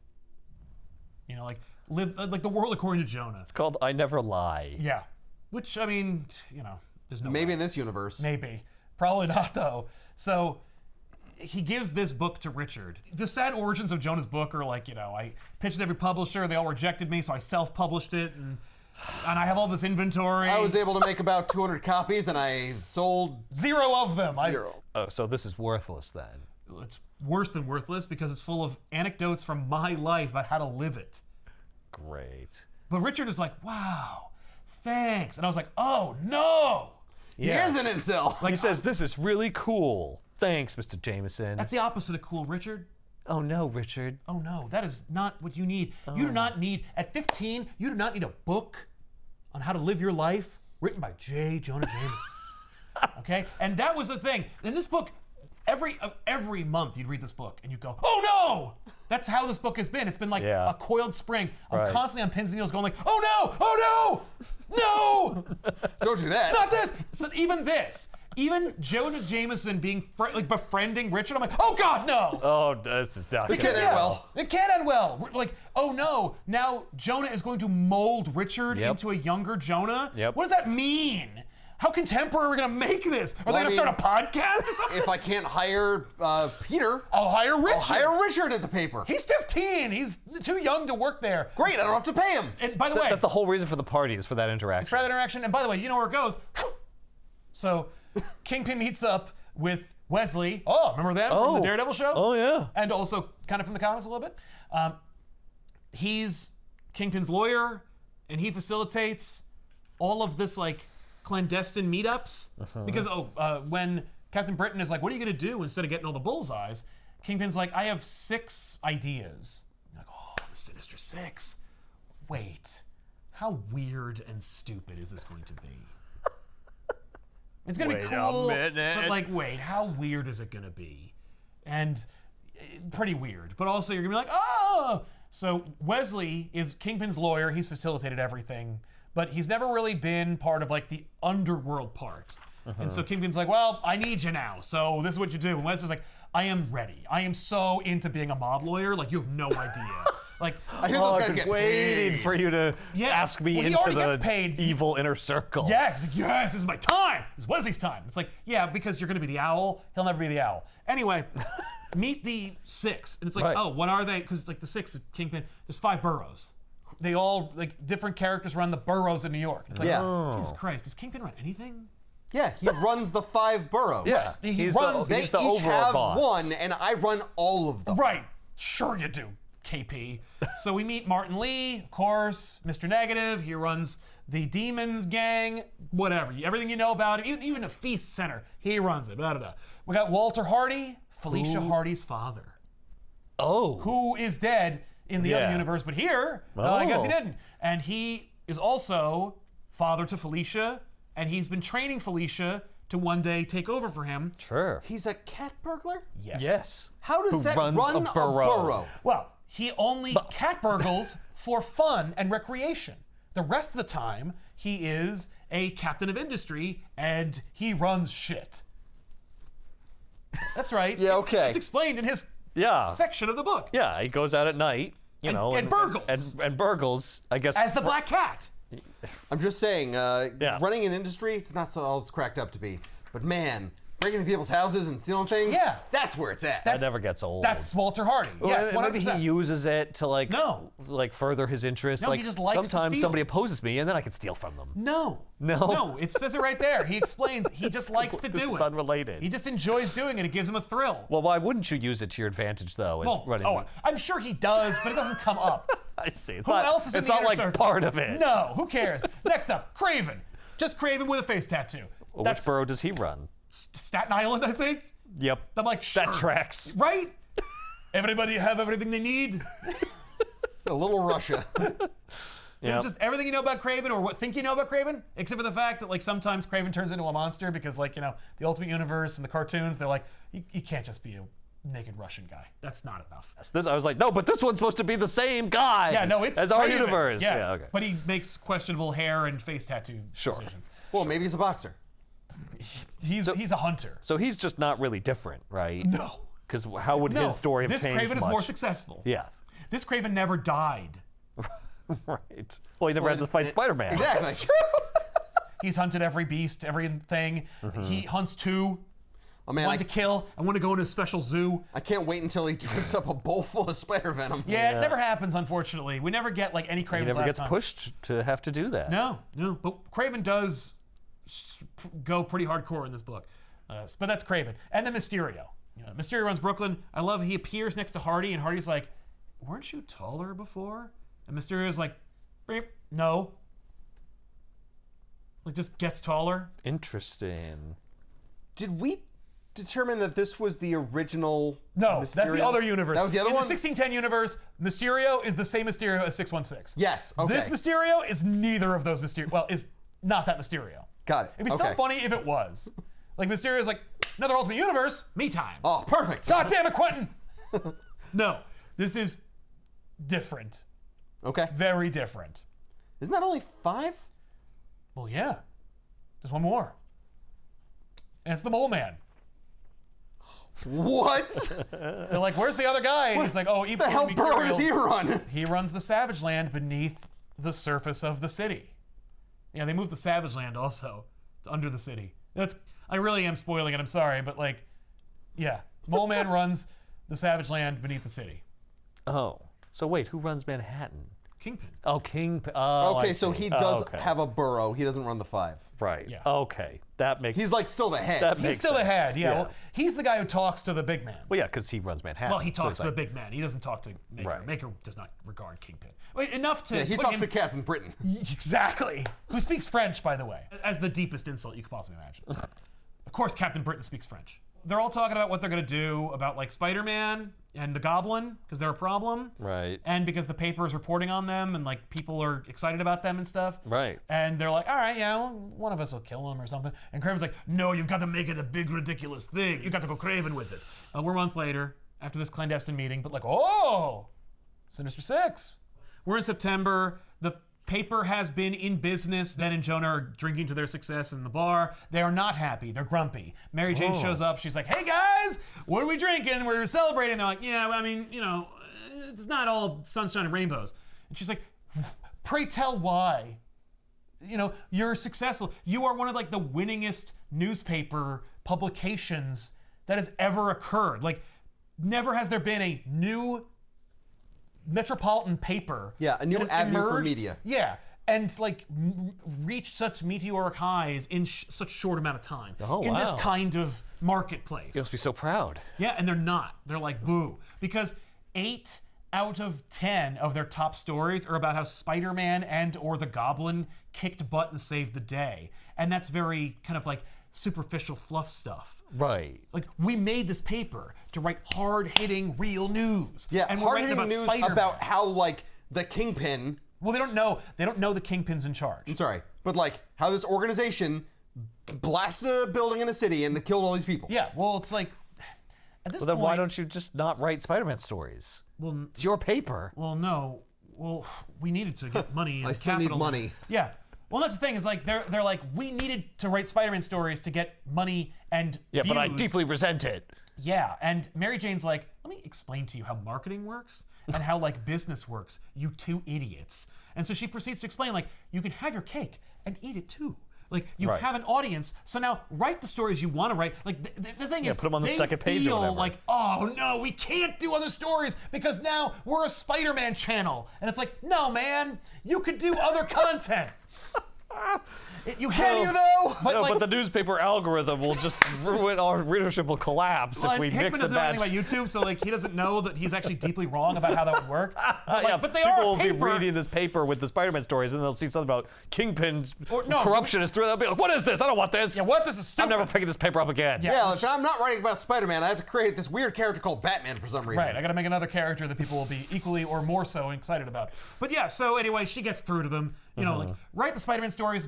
Live like the world according to Jonah. It's called I Never Lie. Yeah, which I mean, there's no Maybe way. in this universe. Maybe. Probably not, though. So he gives this book to Richard. The sad origins of Jonah's book are like, I pitched it to every publisher. They all rejected me, so I self-published it. And I have all this inventory. I was able to make about 200 copies, and I sold 0 of them. 0. Oh, so this is worthless then. It's worse than worthless because it's full of anecdotes from my life about how to live it. Great. But Richard is like, "Wow, thanks." And I was like, "Oh, no." He is an incel. He says, "This is really cool. Thanks, Mr. Jameson." That's the opposite of cool, Richard. Oh no, Richard. Oh no, that is not what you need. You do not need, at 15, you do not need a book on how to live your life written by J. Jonah Jameson. Okay? And that was the thing. In this book, every month you'd read this book and you'd go, "Oh no!" That's how this book has been. It's been like Yeah. a coiled spring. I'm Right. constantly on pins and needles going like, "Oh no! Oh no! No! Don't do that. Not this!" So even this, Even Jonah Jameson being befriending Richard, I'm like, oh God, no! Oh, this is not Because gonna yeah, end well. It can't end well. We're like, oh no, now Jonah is going to mold Richard Yep. into a younger Jonah? Yep. What does that mean? How contemporary are we gonna make this? Are they I gonna start a podcast or something? If I can't hire Peter, I'll hire Richard. I'll hire Richard at the paper. He's 15. He's too young to work there. Great, I don't have to pay him. And by the way, That's the whole reason for the party, is for that interaction. for that interaction. And by the way, you know where it goes. So, Kingpin meets up with Wesley. Oh, remember them from the Daredevil show? Oh, yeah. And also kind of from the comics a little bit. He's Kingpin's lawyer, and he facilitates all of this clandestine meetups. Because when Captain Britain is like, "What are you gonna do instead of getting all the bullseyes?" Kingpin's like, "I have 6 ideas." You're like, "Oh, the Sinister Six." Wait, how weird and stupid is this going to be? It's gonna be Wait a cool, minute. but wait, how weird is it gonna be? And pretty weird, but also you're gonna be like, oh! So Wesley is Kingpin's lawyer, he's facilitated everything, but he's never really been part of the underworld part. And so Kingpin's like, well, I need you now, so this is what you do. And Wesley's like, I am ready. I am so into being a mob lawyer, you have no idea. I hear those guys get waiting paid. for you to ask me Well, he into already the gets paid. evil inner circle. Yes, this is my time. This is Wesley's time. It's like, yeah, because you're gonna be the owl. He'll never be the owl. Anyway, meet the 6. And it's like, Right. oh, what are they? Because it's the 6 is Kingpin. There's 5 boroughs. They all, different characters run the boroughs in New York. It's like, Yeah. Jesus Christ, does Kingpin run anything? Yeah, he runs the 5 boroughs. Yeah. He He's runs- the, They he's the each overall have boss. one, and I run all of them. Right. Sure you do, KP. So we meet Martin Lee, of course, Mr. Negative. He runs the Demons gang, whatever. Everything you know about it, even a feast center, he runs it. Blah, blah, blah. We got Walter Hardy, Felicia Hardy's father, Oh. who is dead in the other Yeah. universe, but here, I guess he Oh. didn't. And he is also father to Felicia, and he's been training Felicia to one day take over for him. Sure. He's a cat burglar? Yes. How does Who that runs run a borough. Well, he only cat burgles for fun and recreation. The rest of the time, he is a captain of industry and he runs shit. That's right. Yeah, okay. It's explained in his Yeah. section of the book. Yeah, he goes out at night, And burgles. And burgles, I guess. As the Black Cat. I'm just saying, running an industry, it's not so all it's cracked up to be. But man, breaking into people's houses and stealing things, Yeah. that's where it's at. that never gets old. That's Walter Hardy. Yes, Well, maybe 100%. he uses it to No. further his interests. No, he just likes to sometimes steal. somebody opposes me, and then I can steal from them. No. No? No, it says it right there. He explains he just likes to do It's it. unrelated. He just enjoys doing it. It gives him a thrill. Well, why wouldn't you use it to your advantage, though? Well, I'm sure he does, but it doesn't come up. I see. It's Who not, else is in it's the not inner like circle? part of it. No, who cares? Next up, Craven. Just Craven with a face tattoo. Well, That's which borough does he run? Staten Island, I think. Yep. I'm like, sure. That tracks. Right? Everybody have everything they need? A little Russia. Yep. It's just everything you know about Craven or what think you know about Craven, except for the fact that sometimes Craven turns into a monster because the Ultimate Universe and the cartoons, they're like, you can't just be a naked Russian guy. That's not enough. I was like, no, but this one's supposed to be the same guy. Yeah, no, it's as our Craven. universe. Yes, Yeah, okay. but he makes questionable hair and face tattoo Sure. decisions. Well, maybe he's a boxer. He's a hunter. So he's just not really different, right? No. Because how would No, his story have this changed Craven is much? more successful. Yeah. This Craven never died. Right. Well, he never had to fight Spider-Man. Exactly. He's hunted every beast, everything. He hunts 2. Oh man, One to kill. I want to go into a special zoo. I can't wait until he drinks up a bowl full of spider venom. Yeah, it never happens, unfortunately. We never get any He Cravens never last gets time. pushed to have to do that. No. But Craven does go pretty hardcore in this book. But that's Craven. And then Mysterio. Mysterio runs Brooklyn. I love he appears next to Hardy, and Hardy's like, weren't you taller before? And Mysterio's like, "Beep, no. Just gets taller. Interesting. Did we determine that this was the original No, Mysterio? that's the other universe. That was the other in one? the 1610 universe, Mysterio is the same Mysterio as 616. Yes, okay. This Mysterio is neither of those Mysterio. Well, is not that Mysterio. Got it. It'd be so funny if it was. Mysterio's like, another Ultimate Universe, me time. Oh, perfect. God damn it, Quentin! No, this is different. Okay. Very different. Isn't that only 5? Well, yeah. There's one more. and it's the Mole Man. What? They're like, where's the other guy? And he's like, oh, the hell burrow does he run? He runs the Savage Land beneath the surface of the city. Yeah, they moved the Savage Land also to under the city. I really am spoiling it, I'm sorry, but like, yeah. Mole Man runs the Savage Land beneath the city. Oh. So wait, who runs Manhattan? Kingpin. Oh, Kingpin. Oh, Okay, I so see. he does okay. have a burrow. He doesn't run the 5. Right. Yeah. Okay. That makes He's like still the head. That He's makes still the sense. head, yeah. Well, he's the guy who talks to the big man. Well, yeah, because he runs Manhattan. Well, he so talks it's to the like- big man. He doesn't talk to Maker. Right. Maker does not regard Kingpin. Wait, enough to. Yeah, he put talks him, to Captain Britain. Exactly. Who speaks French, by the way, as the deepest insult you could possibly imagine. Of course, Captain Britain speaks French. They're all talking about what they're going to do about like Spider-Man and the Goblin because they're a problem. Right. And because the paper is reporting on them and like people are excited about them and stuff. Right. And they're like, all right, yeah, well, one of us will kill him or something. And Craven's like, no, you've got to make it a big ridiculous thing. You got to go Craven with it. We're a month later after this clandestine meeting, but like, oh, Sinister Six. We're in September. The paper has been in business. Then and Jonah are drinking to their success in the bar. They are not happy. They're grumpy. Mary Jane shows up. She's like, hey guys, what are we drinking? We're celebrating. They're like, yeah, I mean, you know, it's not all sunshine and rainbows. And she's like, pray tell why. You know, you're successful. You are one of like the winningest newspaper publications that has ever occurred. Like, never has there been a new metropolitan paper. Yeah, a new that has avenue for emerged, media. Yeah, and like reached such meteoric highs in such short amount of time. Oh, in this wow. kind of marketplace. You must be so proud. Yeah, and they're not. They're like, boo. Because 8 out of 10 of their top stories are about how Spider-Man and or the Goblin kicked butt and saved the day. And that's very kind of like superficial fluff stuff. Right. Like, we made this paper to write hard-hitting real news. Yeah, and we're writing hard-hitting about news Spider-Man. about how like the Kingpin. Well, they don't know the Kingpin's in charge. I'm sorry, but like how this organization blasted a building in a city and killed all these people. Yeah, well, it's like, at this Well, then point... why don't you just not write Spider-Man stories? Well, It's your paper. Well, no. Well, we needed to get money and I still need capital. money. Yeah. Well, that's the thing. Is like they're like, we needed to write Spider-Man stories to get money and Yeah, views. but I deeply resent it. Yeah, and Mary Jane's like, let me explain to you how marketing works and how like business works. You two idiots. And so she proceeds to explain like, you can have your cake and eat it too. Like, you Right. have an audience, so now write the stories you want to write. Like, the thing is, put 'em on the they second page or feel whatever. like, oh no, we can't do other stories because now we're a Spider-Man channel. And it's like, no, man, you could do other content. Can you though? But, No, like, but the newspaper algorithm will just ruin our readership will collapse well, if we Hickman mix the doesn't know bad. anything about YouTube, so like he doesn't know that he's actually deeply wrong about how that would work. But, like, Yeah, but they people are a will paper. be reading this paper with the Spider-Man stories, and they'll see something about Kingpin's Or- no, corruption is through. They'll be like, "What is this? I don't want this. Yeah, what? This is stupid. I'm never picking this paper up again." Yeah. Yeah, if I'm not writing about Spider-Man, I have to create this weird character called Batman for some reason. Right, I gotta make another character that people will be equally or more so excited about. But yeah, so anyway, she gets through to them. You know, like, write the Spider-Man stories,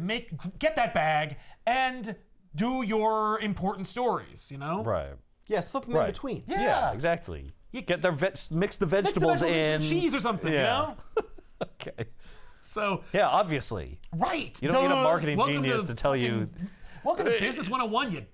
get that bag, and do your important stories, you know? Right. Yeah, slip them Right. in between. Yeah. Yeah, exactly. Get their mix the Mix the vegetables vegetables in. and some cheese or something, you Yeah. know? Okay. So, Yeah, obviously. right. You don't need a duh. marketing Welcome genius to tell you. Welcome to Business 101, you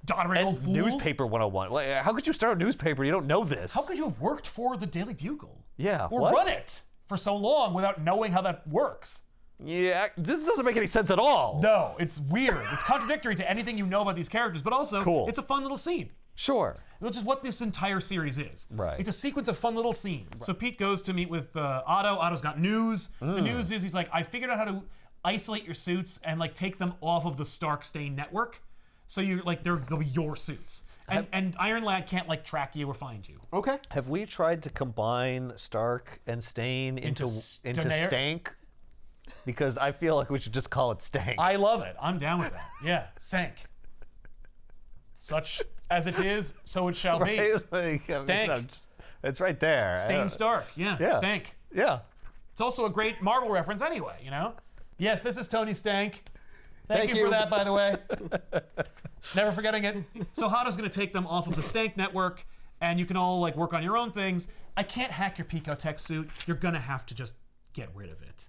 doddering old And fools. newspaper 101. Like, how could you start a newspaper? You don't know this. How could you have worked for the Daily Bugle? Yeah, Or what? run it for so long without knowing how that works? Yeah, this doesn't make any sense at all. No, it's weird. It's contradictory to anything you know about these characters, but also Cool. it's a fun little scene. Sure. Which is what this entire series is. Right. It's a sequence of fun little scenes. So Pete goes to meet with Otto. Otto's got news. The news is he's like, I figured out how to isolate your suits and like take them off of the Stark Stain network. So you're like, they'll be your suits. And Iron Lad can't like track you or find you. Okay. Have we tried to combine Stark and Stain into Daenerys? Stank? Because I feel like we should just call it Stank. I love it. I'm down with that. Yeah, Stank. Such as it is, so it shall be. Right? Like, I mean, Stank. It's right there. Stain Stark. Yeah, Yeah. Stank. Yeah. It's also a great Marvel reference anyway, you know? Yes, this is Tony Stank. Thank you you. for that, by the way. Never forgetting it. So Hada's going to take them off of the Stank network, and you can all like work on your own things. I can't hack your Picotech suit. You're going to have to just get rid of it.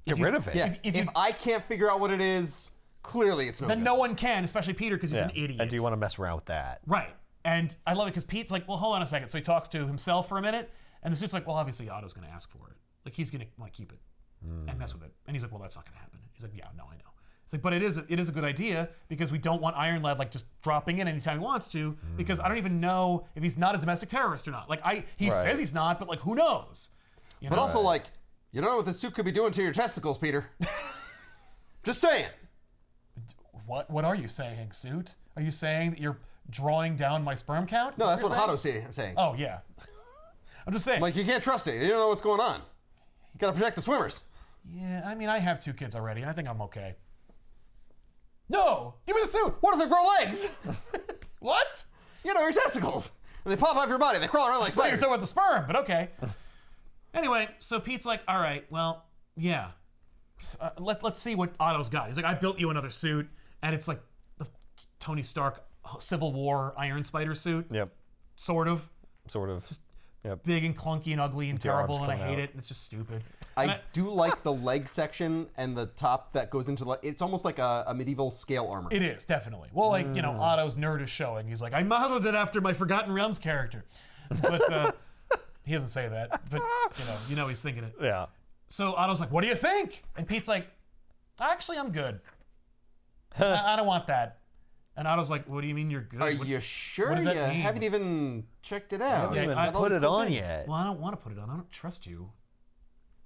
Get rid of it. Yeah. If If you- I can't figure out what it is, clearly it's no then good. no one can, especially Peter, because he's an idiot. And do you want to mess around with that? Right. And I love it because Pete's like, well, hold on a second. So he talks to himself for a minute, and the suit's like, well, obviously Otto's going to ask for it. Like, he's going to want to keep it and mess with it. And he's like, well, that's not going to happen. He's like, yeah, no, I know. It's like, but it is a good idea because we don't want Iron Lad like just dropping in anytime he wants to, because I don't even know if he's not a domestic terrorist or not. Like, he says he's not, but like, who knows? You But know? also, like, you don't know what this suit could be doing to your testicles, Peter. Just saying. What are you saying, Suit? Are you saying that you're drawing down my sperm count? Is No, that that's what you're Otto's saying. Oh, yeah. I'm just saying. Like, you can't trust it. You don't know what's going on. You gotta protect the swimmers. Yeah, I mean, I have 2 kids already, and I think I'm okay. No! Give me the suit! What if they grow legs? What? You know, your testicles. And they pop off your body. They crawl around like I thought you were spiders. talking about the sperm, but okay. Anyway, so Pete's like, all right, well, yeah. Let's see what Otto's got. He's like, I built you another suit, and it's like the Tony Stark Civil War Iron Spider suit. Yep. Sort of. Sort of. Yep. Big and clunky and ugly and The arms terrible, and I coming hate out. it, and it's just stupid. I do like the leg section and the top that goes into, it's almost like a medieval scale armor. It is, definitely. Well, like, you know, Otto's nerd is showing. He's like, I modeled it after my Forgotten Realms character. But he doesn't say that. But, you know he's thinking it. Yeah. So Otto's like, what do you think? And Pete's like, actually, I'm good. I don't want that. And Otto's like, what do you mean you're good? Are you sure? what does that You mean? haven't even checked it out. Yeah, It's I got all put these it cool on things. yet. Well, I don't want to put it on. I don't trust you.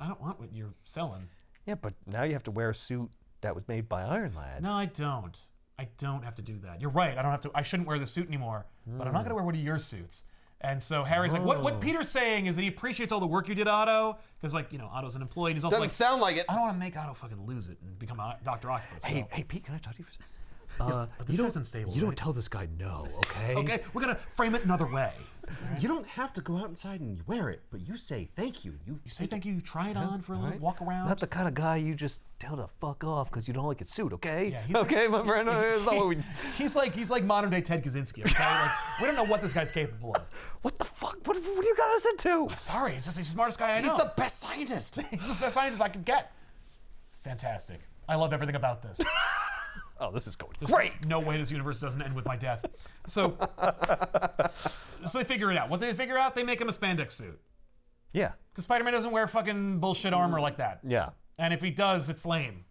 I don't want what you're selling. Yeah, but now you have to wear a suit that was made by Iron Lad. No, I don't. I don't have to do that. You're right. I don't have to. I shouldn't wear the suit anymore. But I'm not going to wear one of your suits. And so Harry's like, what Peter's saying is that he appreciates all the work you did, Otto, because like, Otto's an employee. And he's also Doesn't like, sound like it. I don't want to make Otto fucking lose it and become a Dr. Octopus. So. Hey, Pete, can I talk to you for a second? This guy's unstable. You don't right? tell this guy no, okay? Okay, we're gonna frame it another way. You don't have to go outside and wear it, but you say thank you. You You say thank you. You try it on for a little Right? walk around. Not the kind of guy you just tell to fuck off because you don't like his suit, okay? Yeah, he's okay, like- my friend. That's not what we. he's like modern day Ted Kaczynski. Okay, like we don't know what this guy's capable of. What the fuck? What do you got us into? Sorry, he's the smartest guy I know. He's the best scientist. He's the best scientist I could get. Fantastic. I love everything about this. Oh, this is going There's great. no way this universe doesn't end with my death. So they figure it out. What do they figure out? They make him a spandex suit. Yeah, Because Spider-Man doesn't wear fucking bullshit armor like that. yeah, And if he does, it's lame.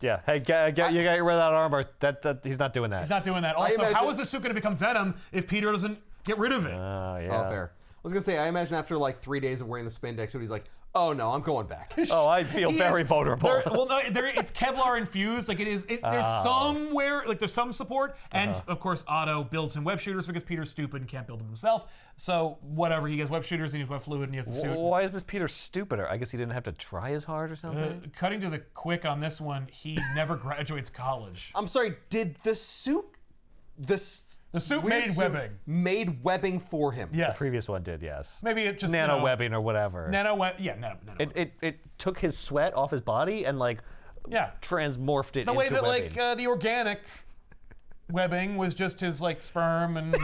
yeah. Hey, you got rid of that armor. That he's not doing that. He's not doing that. Also, how imagine- is this suit going to become Venom if Peter doesn't get rid of it? Oh yeah. Oh, fair. I was gonna say, I imagine after like 3 days of wearing the spandex suit, he's like, "Oh no, I'm going back." Oh, I feel very vulnerable. Well, no, it's Kevlar infused. Like it is. There's somewhere, like there's some support, and of course, Otto builds him web shooters because Peter's stupid and can't build them himself. So whatever, he has web shooters, and he's web fluid, and he has the suit. Why is this Peter stupider? I guess he didn't have to try as hard or something. Cutting to the quick on this one, he never graduates college. I'm sorry. Did the suit, The suit weird made suit webbing. made webbing for him? Yes. Previous one did, yes. Maybe it just Nano webbing or whatever. Nano web. Yeah, nano. It took his sweat off his body and like Yeah. transmorphed it The into way that webbing. like the organic webbing was just his like sperm and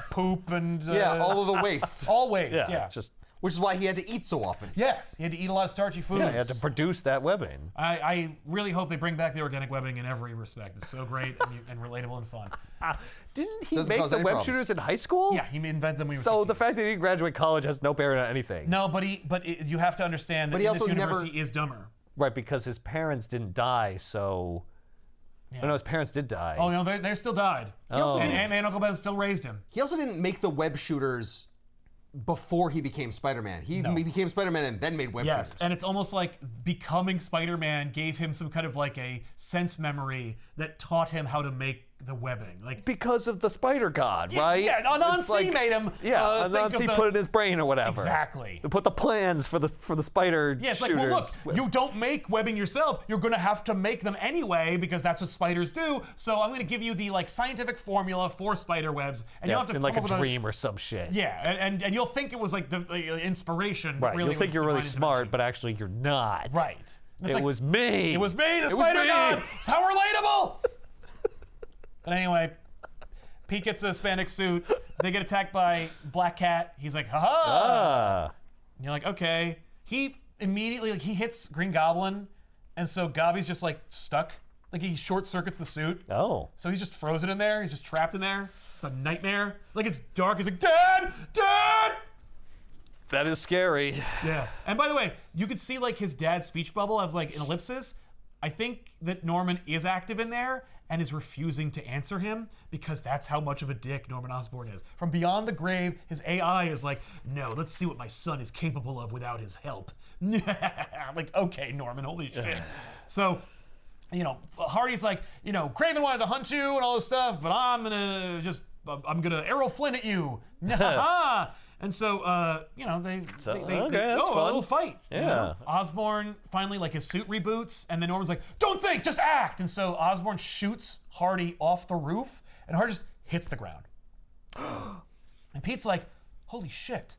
poop and Yeah, all of the waste. all waste. Yeah. it's just Which is why he had to eat so often. Yes, he had to eat a lot of starchy foods. yeah, he had to produce that webbing. I really hope they bring back the organic webbing in every respect. It's so great and relatable and fun. Didn't he Doesn't make cause the any web problems. shooters in high school? Yeah, he invented them when he was So 15. the fact that he didn't graduate college has no bearing on anything. No, but you have to understand that But he in this also universe never- he is dumber. Right, because his parents didn't die, so... Yeah. Oh, no, his parents did die. Oh no, they still died. also And didn't- Aunt May and Uncle Ben still raised him. He also didn't make the web shooters before he became Spider-Man. He became Spider-Man and then made web Yes, shooters. and it's almost like becoming Spider-Man gave him some kind of like a sense memory that taught him how to make the webbing. Like Because of the Spider God, right? Yeah, It's Anansi made him. Yeah, think of Anansi the- put it in his brain or whatever. Exactly. They put the plans for the spider Yeah, it's shooters. like, well, look, you don't make webbing yourself. You're going to have to make them anyway because that's what spiders do. So I'm going to give you the like scientific formula for spider webs, and you'll have to in come like up a with dream or some shit. Yeah, and you'll think it was like the inspiration. But Right, really you'll think it was you're really divine smart, intervention. but actually you're not. Right. And it's It like, was me. It was me, the It was Spider me. God. It's how relatable. But anyway, Pete gets a spandex suit. They get attacked by Black Cat. He's like, haha. Ah. And you're like, okay. He immediately he hits Green Goblin, and so Gobby's just like stuck. Like he short circuits the suit. Oh. So he's just frozen in there. He's just trapped in there. It's a nightmare. Like it's dark. He's like, Dad! Dad! That is scary. Yeah. And by the way, you could see like his dad's speech bubble as like an ellipsis. I think that Norman is active in there and is refusing to answer him because that's how much of a dick Norman Osborn is. From beyond the grave, his AI is like, no, let's see what my son is capable of without his help. Like, okay, Norman, holy shit. So, you know, Hardy's like, you know, Craven wanted to hunt you and all this stuff, but I'm gonna Errol Flynn at you. And so, you know, they that's fun. a little fight. Yeah. You know? Osborn finally, like, his suit reboots, and then Norman's like, don't think, just act. And so Osborn shoots Hardy off the roof, and Hardy just hits the ground. And Pete's like, holy shit.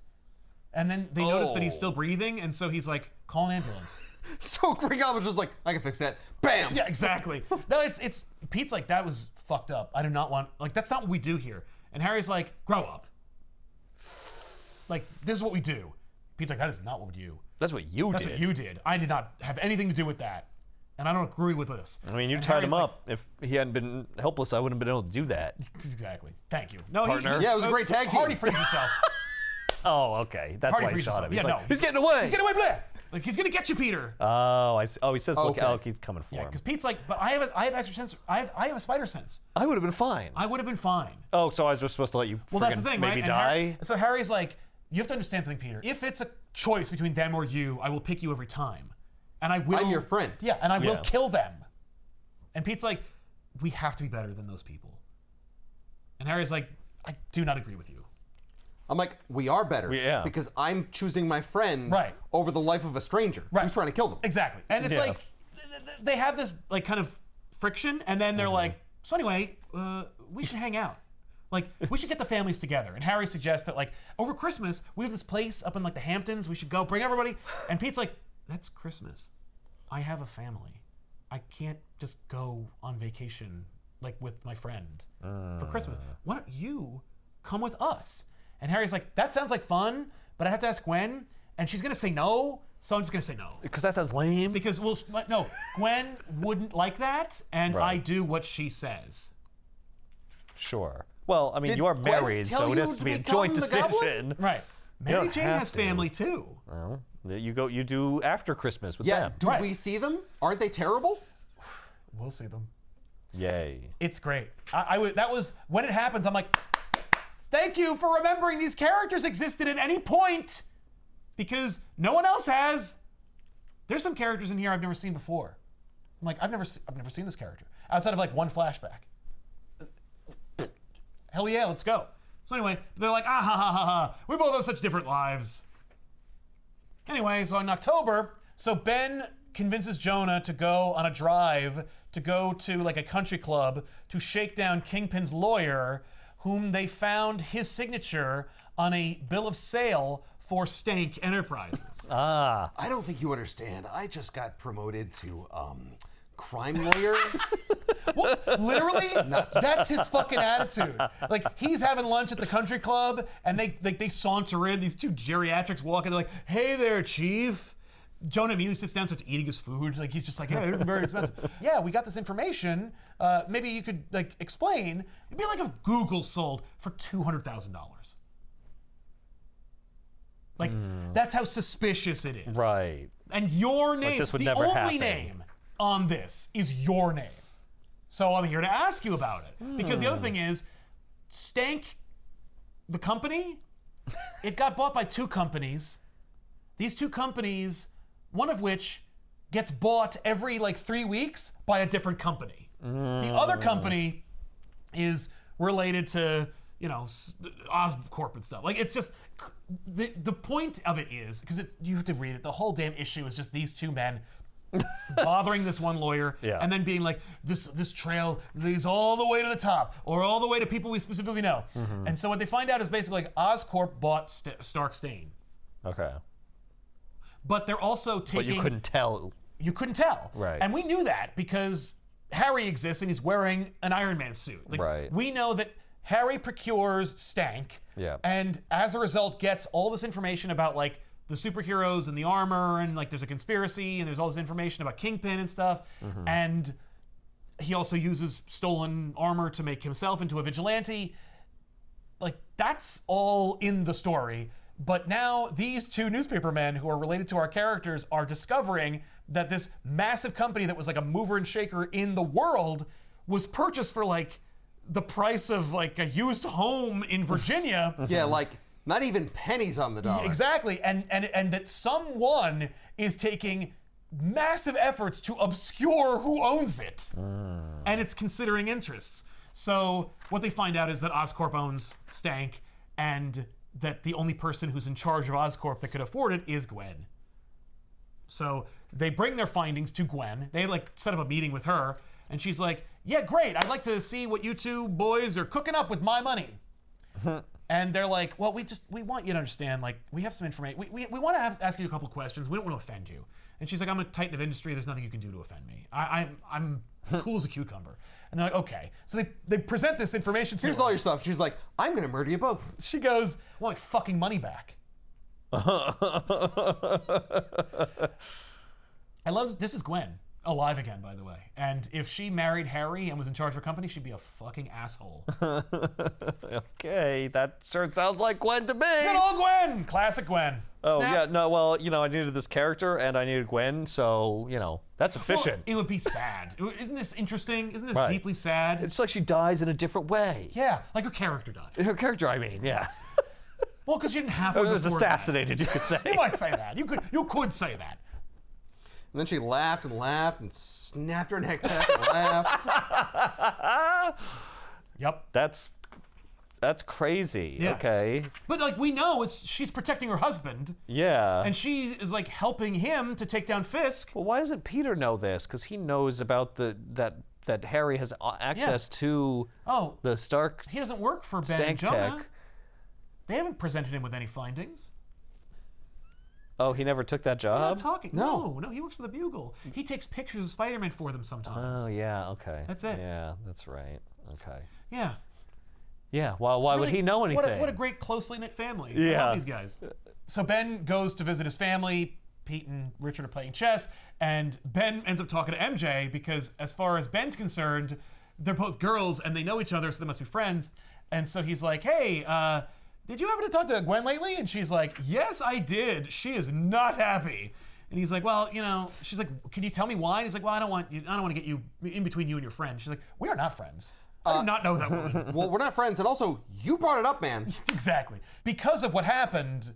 And then they notice that he's still breathing, and so he's like, call an ambulance. So Green Goblin's just like, I can fix that. Bam! Yeah, exactly. No, it's Pete's like, that was fucked up. I do not want, like, that's not what we do here. And Harry's like, grow up. Like, this is what we do. Pete's like, that is not what we do. That's what you That's did. what you did. I did not have anything to do with that. And I don't agree with this. I mean, you And tied Harry's him like, up. If he hadn't been helpless, I wouldn't have been able to do that. Exactly. Thank you. No, Partner. Yeah, it was a great tag team. Hardy frees himself. Oh, okay. That's Hardy why he frees shot himself. him. He's Yeah, like, no. he's getting away. He's getting away, Blair. Like, he's gonna get you, Peter. Oh, I see. Oh, he says, look, Okay. Alec, he's coming for Yeah, him. because Pete's like, but I have extra sense. I have a spider sense. I would have been fine. I would have been fine. Oh, so I was just supposed to let you Well, that's the thing, maybe right? die? So Harry's like, you have to understand something, Peter. If it's a choice between them or you, I will pick you every time. And I will. I'm your friend. Yeah, and I will Yeah. kill them. And Pete's like, we have to be better than those people. And Harry's like, I do not agree with you. I'm like, we are better. Yeah. Because I'm choosing my friend Right. over the life of a stranger who's trying to kill them. Exactly. And it's Yeah. like, they have this like kind of friction, and then they're like, so anyway, we should hang out. Like, we should get the families together. And Harry suggests that, like, over Christmas, we have this place up in, like, the Hamptons. We should go bring everybody. And Pete's like, that's Christmas. I have a family. I can't just go on vacation, like, with my friend for Christmas. Why don't you come with us? And Harry's like, that sounds like fun, but I have to ask Gwen, and she's going to say no, so I'm just going to say no. Because that sounds lame. Because, well, no, Gwen wouldn't like that, and Right. I do what she says. Sure. Well, I mean, Did you are Gwen married, tell so it you has to to be a become joint the Goblin? decision. Right. Mary don't Jane have has to. family, too. Well, you do after Christmas with Yeah, them. do Right. we see them? Aren't they terrible? We'll see them. Yay. It's great. That was, when it happens, I'm like, thank you for remembering these characters existed at any point, because no one else has. There's some characters in here I've never seen before. I'm like, I've never seen this character outside of like one flashback. Hell yeah, let's go. So anyway, they're like, ah ha ha ha ha. We both have such different lives. Anyway, so in October, so Ben convinces Jonah to go on a drive to go to like a country club to shake down Kingpin's lawyer, whom they found his signature on a bill of sale for Stank Enterprises. Ah. I don't think you understand. I just got promoted to crime lawyer. Well, literally, that's his fucking attitude. Like, he's having lunch at the country club, and they saunter in, these two geriatrics walk in, they're like, hey there, chief. Jonah immediately sits down, starts eating his food. Like, he's just like, hey, it's very expensive. Yeah, we got this information. Maybe you could, like, explain. It'd be like if Google sold for $200,000. Like, that's how suspicious it is. Right. And your name, this would the never only happen. name on this is your name. So I'm here to ask you about it. Because the other thing is, Stank, the company, it got bought by two companies. These two companies, one of which gets bought every like 3 weeks by a different company. The other company is related to, you know, Oscorp and stuff. Like, it's just, the point of it is, because you have to read it, the whole damn issue is just these two men bothering this one lawyer, Yeah. and then being like, this trail leads all the way to the top, or all the way to people we specifically know. And so what they find out is basically like Oscorp bought Stark Stain. Okay. But they're also But taking... you couldn't tell. You couldn't tell. Right. And we knew that because Harry exists and he's wearing an Iron Man suit. Like, Right. we know that Harry procures Stank, Yeah. and as a result gets all this information about like the superheroes and the armor, and like there's a conspiracy, and there's all this information about Kingpin and stuff. And he also uses stolen armor to make himself into a vigilante. Like, that's all in the story. But now these two newspapermen who are related to our characters are discovering that this massive company that was like a mover and shaker in the world was purchased for like the price of like a used home in Virginia. Yeah, like not even pennies on the dollar. Exactly. And that someone is taking massive efforts to obscure who owns it. And it's considering interests. So what they find out is that Oscorp owns Stank, and that the only person who's in charge of Oscorp that could afford it is Gwen. So they bring their findings to Gwen. They like set up a meeting with her, and she's like, yeah, great, I'd like to see what you two boys are cooking up with my money. And they're like, well, we want you to understand, like, we have some information. We want to ask you a couple questions. We don't want to offend you. And she's like, I'm a titan of industry. There's nothing you can do to offend me. I'm cool as a cucumber. And they're like, okay. So they present this information to her. Here's all your stuff. She's like, I'm going to murder you both. She goes, I want my fucking money back. I love that this is Gwen. Alive again, by the way. And if she married Harry and was in charge of a company, she'd be a fucking asshole. Okay, that sure sounds like Gwen to me. Good old Gwen! Classic Gwen. Oh, Snap. yeah, no, well, you know, I needed this character and I needed Gwen, so, you know, that's efficient. Well, it would be sad. Isn't this interesting? Isn't this Right. deeply sad? It's like she dies in a different way. Yeah, like her character died. Her character, I mean, yeah. Well, because you didn't have It one was before that. assassinated, you could say. You might say that. You could say that. And then she laughed and snapped her neck back and laughed. Yep. That's crazy. Yeah. Okay. But like we know she's protecting her husband, Yeah. and she is like helping him to take down Fisk. Well, why doesn't Peter know this? Because he knows about that Harry has access to the Stark He doesn't work for Ben and Stank Jonah. Tech. They haven't presented him with any findings. Oh, he never took that They're not job? talking. No, he works for the Bugle. He takes pictures of Spider-Man for them sometimes. Oh, yeah, okay. That's it. Yeah, that's right. Okay. Yeah. Yeah, well, why would Really, he know anything? What a great closely knit family. I Yeah. love these guys. So Ben goes to visit his family. Pete and Richard are playing chess, and Ben ends up talking to MJ because, as far as Ben's concerned, they're both girls and they know each other, so they must be friends. And so he's like, "Hey, did you happen to talk to Gwen lately?" And she's like, "Yes, I did. She is not happy." And he's like, "Well, you know," she's like, "Can you tell me why?" And he's like, "Well, I don't want to get you in between you and your friend." She's like, "We are not friends. I did not know that woman." Well, we're not friends, and also, you brought it up, man. Exactly. Because of what happened,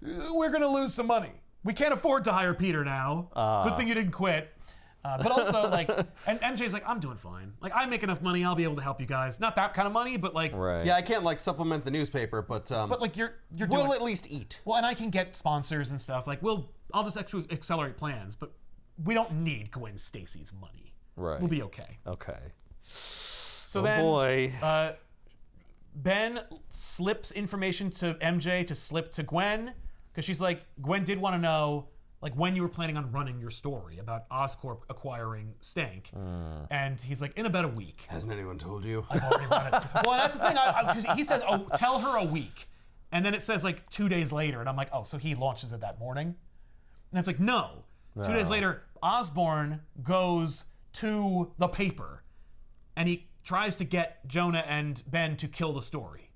we're going to lose some money. We can't afford to hire Peter now. Good thing you didn't quit. But also, like, and MJ's like, I'm doing fine. Like, I make enough money, I'll be able to help you guys. Not that kind of money, but like, Right. Yeah, I can't like supplement the newspaper, but like you're doing. we'll at least eat. Well, and I can get sponsors and stuff. Like, I'll just actually accelerate plans, but we don't need Gwen Stacy's money. Right. We'll be okay. Okay. So Oh, then, boy. Ben slips information to MJ to slip to Gwen, because she's like, Gwen did want to know, like, when you were planning on running your story about Oscorp acquiring Stank. And he's like, in about a week. Hasn't anyone told you? I've already run it. Well, that's the thing, because he says, oh, tell her a week. And then it says, like, 2 days later. And I'm like, oh, so he launches it that morning? And it's like, no. 2 days later, Osborn goes to the paper. And he tries to get Jonah and Ben to kill the story.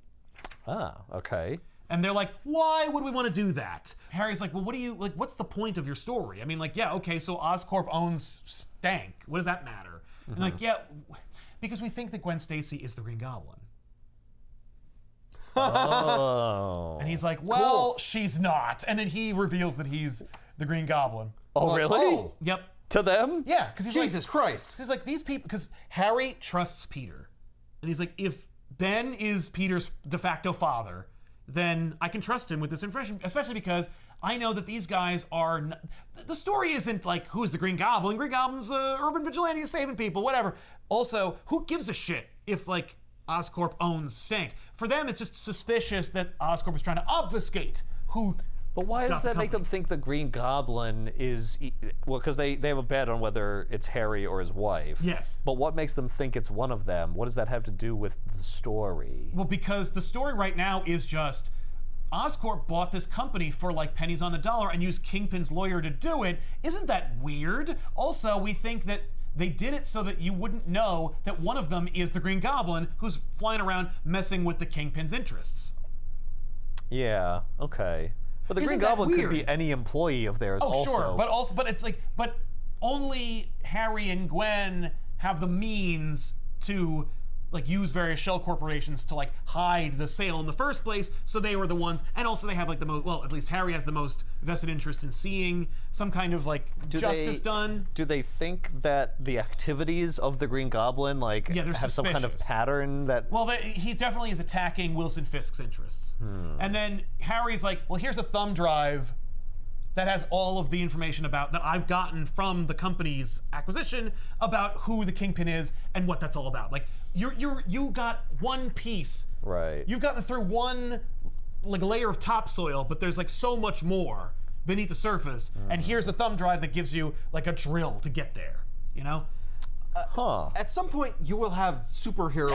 Ah, okay. And they're like, why would we want to do that? Harry's like, well, what's the point of your story? I mean, like, yeah, okay, so Oscorp owns Stank. What does that matter? And like, yeah, because we think that Gwen Stacy is the Green Goblin. Oh. And he's like, well, she's not. And then he reveals that he's the Green Goblin. Oh, really? Oh, Yep. To them? Yeah, because he's Jesus Christ. He's like, these people, because Harry trusts Peter. And he's like, if Ben is Peter's de facto father, then I can trust him with this information, especially because I know that these guys are... The story isn't like, who's the Green Goblin? Green Goblin's urban vigilante saving people, whatever. Also, who gives a shit if, like, Oscorp owns Stank? For them, it's just suspicious that Oscorp is trying to obfuscate who... But why does Not the that make them company. think the Green Goblin is... Well, because they have a bet on whether it's Harry or his wife. Yes. But what makes them think it's one of them? What does that have to do with the story? Well, because the story right now is just Oscorp bought this company for like pennies on the dollar and used Kingpin's lawyer to do it. Isn't that weird? Also, we think that They did it so that you wouldn't know that one of them is the Green Goblin who's flying around messing with the Kingpin's interests. Yeah, okay. But the Isn't Green that Goblin weird? could be any employee of theirs Oh, also. sure, but it's like, but only Harry and Gwen have the means to like use various shell corporations to like hide the sale in the first place, so they were the ones, and also they have like the most, well, at least Harry has the most vested interest in seeing some kind of like justice done. Do they think that the activities of the Green Goblin like Yeah, they're have some kind of suspicious. pattern that? Well, he definitely is attacking Wilson Fisk's interests. And then Harry's like, well, here's a thumb drive that has all of the information about that I've gotten from the company's acquisition about who the Kingpin is and what that's all about. Like you got one piece. Right. You've gotten through one like layer of topsoil, but there's like so much more beneath the surface. And here's a thumb drive that gives you like a drill to get there. You know? At some point, you will have superheroing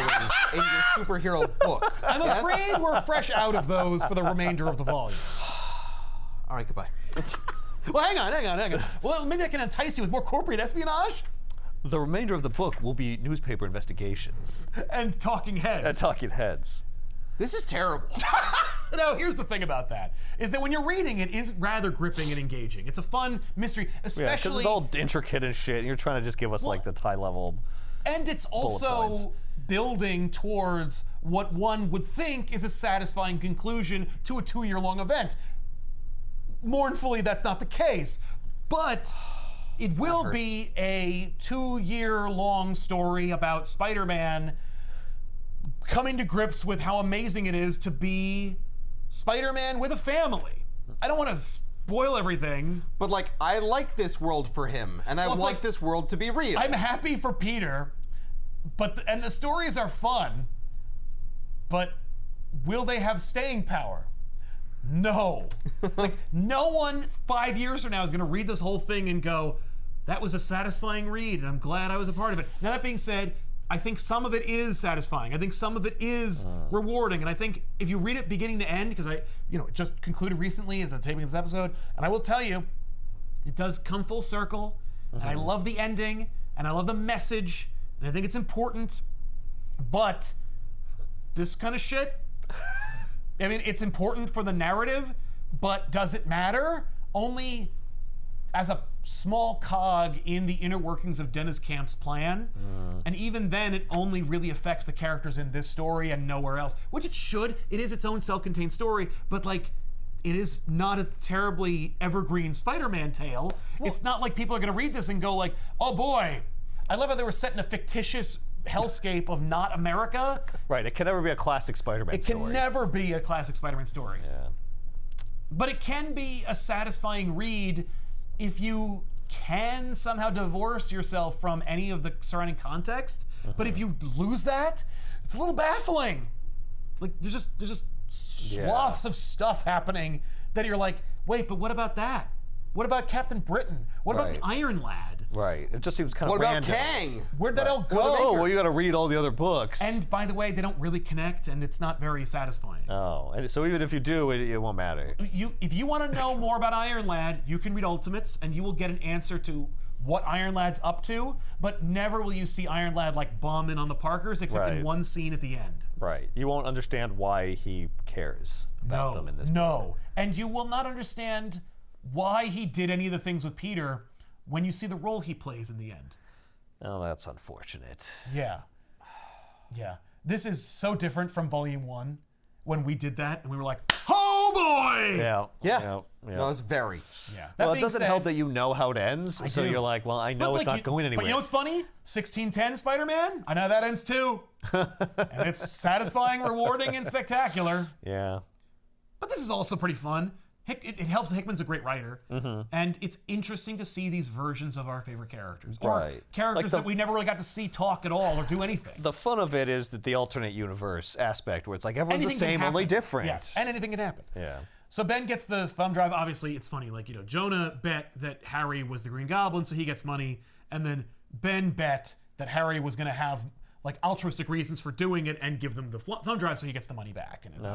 in your superhero book. I'm yes? afraid we're fresh out of those for the remainder of the volume. All right, goodbye. Well, hang on. Well, maybe I can entice you with more corporate espionage The remainder of the book will be newspaper investigations and talking heads. and talking heads. This is terrible. No, here's the thing about that, is that when you're reading it is rather gripping and engaging. It's a fun mystery, Yeah, because especially, it's all intricate and shit, and you're trying to just give us like the high level. and it's points. also building towards what one would think is a satisfying conclusion to a 2-year-long event. Mournfully, that's not the case, but it will be a 2-year-long story about Spider-Man coming to grips with how amazing it is to be Spider-Man with a family. I don't want to spoil everything. But like, I like this world for him, and I Well, it's want like- this world to be real. I'm happy for Peter, but and the stories are fun, but will they have staying power? No. Like, no one 5 years from now is going to read this whole thing and go, that was a satisfying read, and I'm glad I was a part of it. Now, that being said, I think some of it is satisfying. I think some of it is rewarding, and I think if you read it beginning to end, because it just concluded recently as I'm taping this episode, and I will tell you, it does come full circle, and I love the ending, and I love the message, and I think it's important, but this kind of shit, I mean, it's important for the narrative, but does it matter? Only as a small cog in the inner workings of Dennis Camp's plan. And even then, it only really affects the characters in this story and nowhere else, which it should. It is its own self-contained story, but like, it is not a terribly evergreen Spider-Man tale. It's not like people are gonna read this and go like, oh boy, I love how they were set in a fictitious hellscape of not America. Right, it can never be a classic Spider-Man It story. can never be a classic Spider-Man story. Yeah. But it can be a satisfying read if you can somehow divorce yourself from any of the surrounding context. But if you lose that, it's a little baffling. Like there's just swaths of stuff happening that you're like, wait, but what about that? What about Captain Britain? What about the Right. Iron Lad? Right, it just seems kind what of about random. Kang? Where'd that all go? Oh, well, you got to read all the other books. And by the way, they don't really connect, and it's not very satisfying. oh, and so even if you do, it won't matter. If you want to know more about Iron Lad, you can read Ultimates, and you will get an answer to what Iron Lad's up to. But never will you see Iron Lad like bombing on the Parkers, except in Right. one scene at the end. Right, you won't understand why he cares about them in this. No, and you will not understand why he did any of the things with Peter when you see the role he plays in the end. Oh, that's unfortunate. Yeah. This is so different from Volume 1 when we did that, and we were like, oh boy! Yeah. Yeah. Yeah. No, it's very. Yeah. That Well, it being doesn't said, help that you know how it ends, so do. you're like, well, I know it's not going anywhere. But you know what's funny? 1610 Spider-Man, I know how that ends too. And it's satisfying, rewarding, and spectacular. Yeah. But this is also pretty fun. It helps that Hickman's a great writer. And it's interesting to see these versions of our favorite characters. Or Right. characters Like that we never really got to see talk at all or do anything. The fun of it is that the alternate universe aspect, where it's like everyone's Anything the can same, only happen. different. Yes, and anything can happen. Yeah. So Ben gets the thumb drive. Obviously, it's funny. Like, Jonah bet that Harry was the Green Goblin, so he gets money. And then Ben bet that Harry was going to have like altruistic reasons for doing it and give them the thumb drive, so he gets the money back. And it's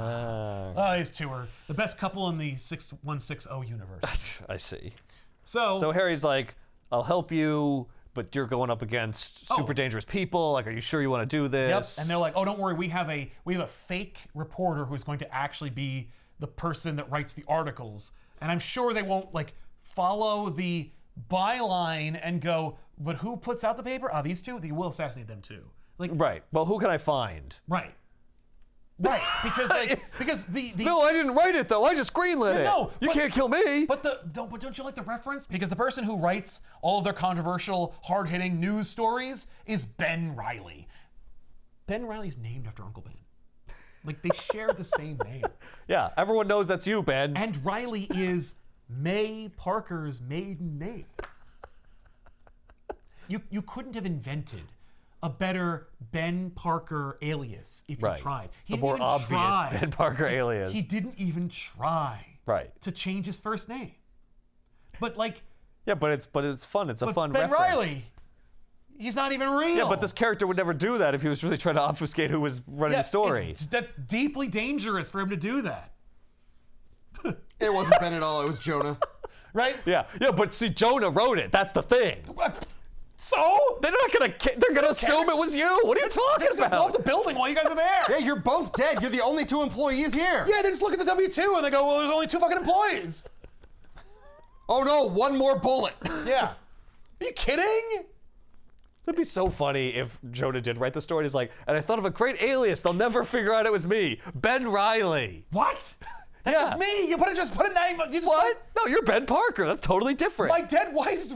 these two are the best couple in the 6160 universe. I see. So So Harry's like, I'll help you but you're going up against super dangerous people. Like, are you sure you want to do this? Yep. And they're like, oh, don't worry, we have a fake reporter who's going to actually be the person that writes the articles. And I'm sure they won't like follow the byline and go, but who puts out the paper? Oh, these two? They will assassinate them too. Like, Right. Well, who can I find? right. Right, because the No, I didn't write it though. I just greenlit it. no, you but- can't kill me. But don't you like the reference? Because the person who writes all of their controversial, hard-hitting news stories is Ben Reilly. Ben Reilly's named after Uncle Ben. Like, they share the same name. Yeah, everyone knows that's you, Ben. And Reilly is May Parker's maiden name. You couldn't have invented a better Ben Parker alias if you Right. tried. He The didn't more even obvious try. Ben Parker alias. He didn't even try Right. to change his first name. But like, Yeah, but it's fun. It's a but fun Ben reference. Riley, he's not even real. Yeah, but this character would never do that if he was really trying to obfuscate who was running the story. That's deeply dangerous for him to do that, It wasn't Ben at all. It was Jonah. right? Yeah, but see, Jonah wrote it. That's the thing. So They're not gonna. They're gonna assume it was you. What are you talking he's gonna blow up about? the building while you guys are there. Yeah, you're both dead. You're the only 2 employees here. Yeah, they just look at the W-2 and they go, well, there's only 2 fucking employees. Oh no, 1 more bullet. Yeah. Are you kidding? It'd be so funny if Jonah did write the story. He's like, and I thought of a great alias. They'll never figure out it was me, Ben Reilly. What? That's Yeah. just me. You just put a name. You just What? No, you're Ben Parker. That's totally different. My dead wife's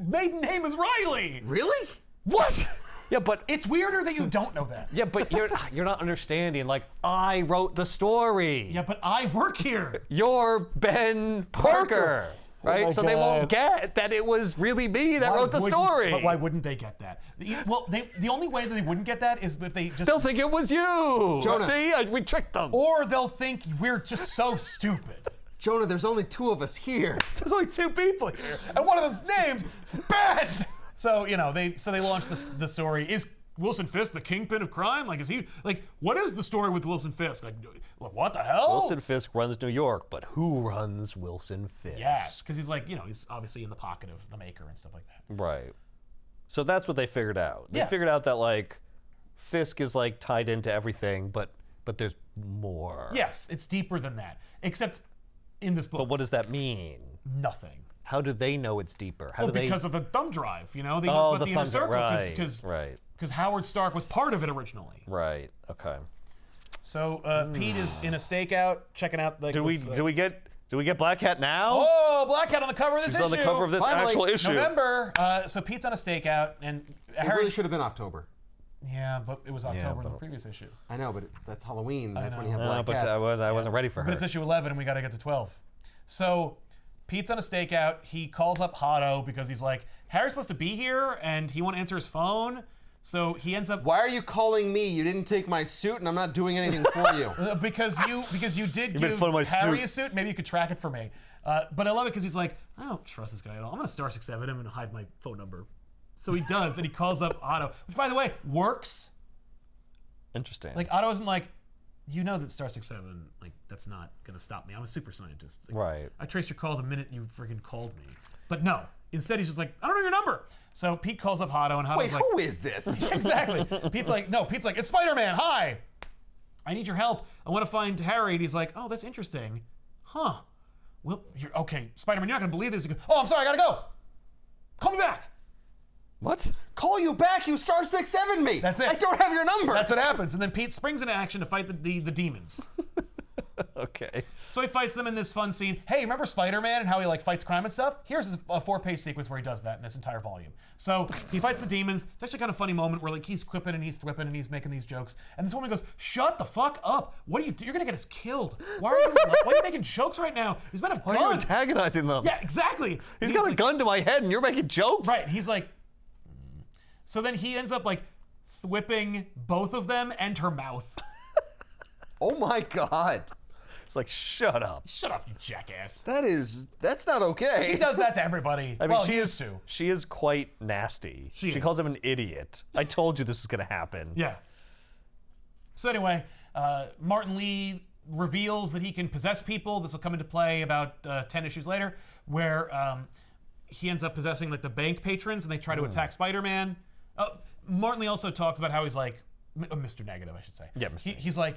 maiden name is Riley. Really? What? Yeah, but It's weirder that you don't know that. yeah, but you're not understanding. Like, I wrote the story. Yeah, but I work here. You're Ben Parker, right? my So they won't God. get that it was really me that Why wrote the wouldn't- story. But why wouldn't they get that? Well, the only way that they wouldn't get that is if they just... They'll think it was you. Jonah. See, we tricked them. Or they'll think we're just so stupid. Jonah, there's only 2 of us here. There's only 2 people here, and one of them's named Ben. So they launched the story. Is Wilson Fisk the kingpin of crime? Like, is he like? What is the story with Wilson Fisk? Like, what the hell? Wilson Fisk runs New York, but who runs Wilson Fisk? Yes, because he's like, he's obviously in the pocket of the Maker and stuff like that. Right. So that's what they figured out. They Yeah. figured out that like Fisk is like tied into everything, but there's more. Yes, it's deeper than that. Except in this book, But what does that mean? nothing. How do they know it's deeper? How Well, do they? because of the thumb drive, they Oh, use the the inner thumb circle drive. because Right. Howard Stark was part of it originally. Right. Okay. So Pete is in a stakeout, checking out the. Do we get Black Cat now? Oh, Black Cat on the cover of this She's issue. on the cover of this Finally. actual issue. November. So Pete's on a stakeout, and It Harry. really should have been October. Yeah, but it was October in the but- previous issue. I know, but that's Halloween. That's when you have know. black But cats. I wasn't ready for her. But it's issue 11, and we got to get to 12. So Pete's on a stakeout. He calls up Hotto because he's like, Harry's supposed to be here, and he won't answer his phone. So he ends up Why are you calling me? You didn't take my suit, and I'm not doing anything for you. because you did made give fun of my Harry suit. a suit. Maybe you could track it for me. But I love it because he's like, I don't trust this guy at all. I'm gonna star 6-7 him and hide my phone number. So he does, and he calls up Otto, which by the way works. Interesting. Like Otto isn't like, that star 6-7, like that's not gonna stop me. I'm a super scientist. Like, Right. I traced your call the minute you freaking called me. But no. Instead, he's just like, I don't know your number. So Pete calls up Hotto, and Hotto's Wait, like, who is this? exactly. Pete's like, it's Spider-Man. Hi. I need your help. I want to find Harry. And he's like, oh, that's interesting. Huh. Well, you're okay. Spider-Man, you're not going to believe this. He goes, oh, I'm sorry. I got to go. Call me back. What? Call you back, you star 6-7 me. That's it. I don't have your number. That's what happens. And then Pete springs into action to fight the demons. Okay. So he fights them in this fun scene. Hey, remember Spider-Man and how he fights crime and stuff? Here's a 4-page sequence where he does that in this entire volume. So he fights the demons. It's actually kind of a funny moment where he's quipping and he's thripping and he's making these jokes. And this woman goes, "Shut the fuck up! What are you? You're gonna get us killed. Why are you making jokes right now? These men have Why are you guns." antagonizing them? Yeah, exactly. He's got a gun to my head and you're making jokes? Right. He's like. So then he ends up whipping both of them and her mouth. Oh my God. It's like, shut up. Shut up, you jackass. That's not okay. He does that to everybody. I mean, he used to. She is quite nasty. She is. calls him an idiot. I told you this was going to happen. Yeah. So anyway, Martin Lee reveals that he can possess people. This will come into play about 10 issues later, where he ends up possessing like the bank patrons, and they try to attack Spider-Man. Martin Lee also talks about how he's like Mr. Negative, I should say. Yeah, He's like,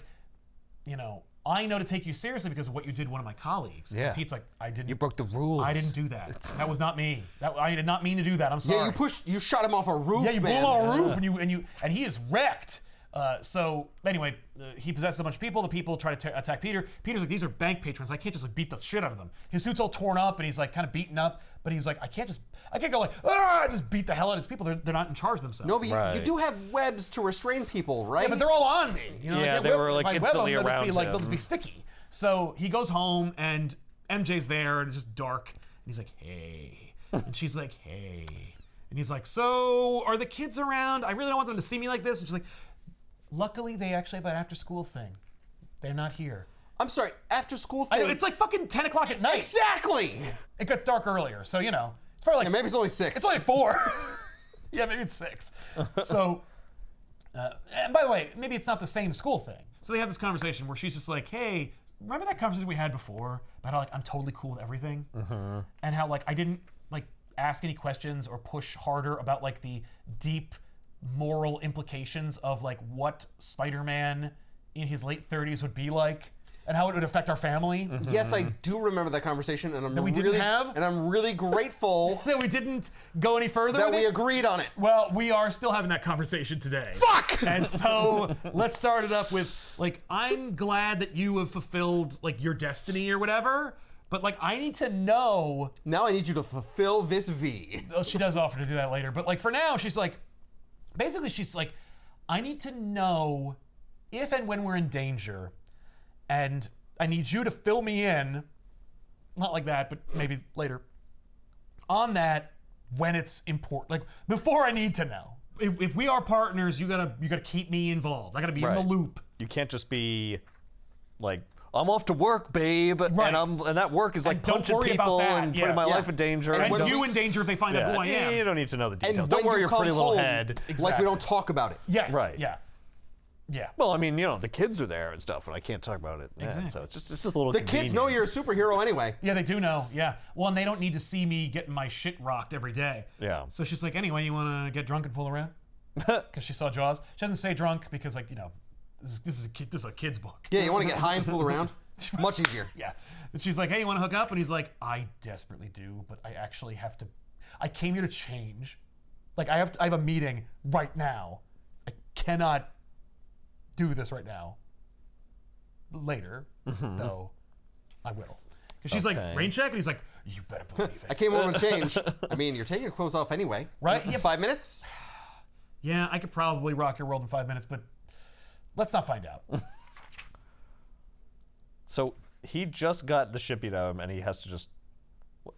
you know, I know to take you seriously because of what you did to one of my colleagues. Yeah. And Pete's like, I didn't. You broke the rules. I didn't do that. That was not me. I did not mean to do that. I'm sorry. Yeah, you shot him off a roof. Yeah, you blew man. him off a roof, and he is wrecked. So anyway, he possesses a bunch of people. The people try to attack Peter. Peter's like, these are bank patrons. I can't just like beat the shit out of them. His suit's all torn up, and he's like kind of beaten up. But he's like, I can't go like, just beat the hell out of these people. They're not in charge of themselves. No, but Right. you do have webs to restrain people, right? Yeah, but they're all on me. You know, Yeah, like, they were, like, if I web instantly them, around they'll just him. be sticky. So he goes home, and MJ's there, and it's just dark. And he's like, hey. And she's like, hey. And he's like, so are the kids around? I really don't want them to see me like this. And she's like, luckily they actually have an after school thing. They're not here. I'm sorry, after school I thing. know, it's like fucking 10 o'clock at night. Exactly! It gets dark earlier, so you know. It's probably like, Yeah, maybe it's only 6. it's only 4. Yeah, maybe it's 6. So, and by the way, maybe it's not the same school thing. So they have this conversation where she's just like, hey, remember that conversation we had before about how like I'm totally cool with everything? And how like I didn't like ask any questions or push harder about like the deep moral implications of like what Spider-Man in his late 30s would be like and how it would affect our family. Yes, I do remember that conversation, and we didn't have? and I'm really grateful That we didn't go any further that with we it. agreed on it. Well, we are still having that conversation today. Fuck! And so let's start it up with like, I'm glad that you have fulfilled like your destiny or whatever, but like I need to know. Now I need you to fulfill this V. Oh, she does offer to do that later, but like for now, she's like, basically she's like, I need to know if and when we're in danger, and I need you to fill me in, not like that, but maybe later, on that when it's important. Like before I need to know. If we are partners, you gotta keep me involved. I gotta be in the Right. loop. You can't just be like, I'm off to work, babe, Right. and that work is like And don't punching worry about people that. and Yeah, putting my yeah. life in danger. And And when you we- in danger if they find out who I am. You don't need to know the details. And Don't when worry you your come pretty little home, head. like Exactly. we don't talk about it. Yes. Right. Yeah. Yeah. Well, I mean, you know, the kids are there and stuff, and I can't talk about it. Yeah, Exactly. so it's just a little. The kids know you're a superhero anyway. Yeah, they do know. Yeah. Well, and they don't need to see me getting my shit rocked every day. Yeah. So she's like, anyway, you want to get drunk and fool around? Because she saw Jaws. She doesn't say drunk because, like, you know, this is a kid's book. Yeah, you want to get high and fool around? Much easier. Yeah. And she's like, hey, you want to hook up? And he's like, I desperately do, but I actually have to. I came here to change. Like, I have a meeting right now. I cannot do this right now. Later, though, I will. Because she's like, Okay. rain check? And he's like, you better believe it. I came over to change. I mean, you're taking your clothes off anyway. Right? Yeah. 5 minutes? Yeah, I could probably rock your world in 5 minutes, but let's not find out. So he just got the shit beat out of him, and he has to just.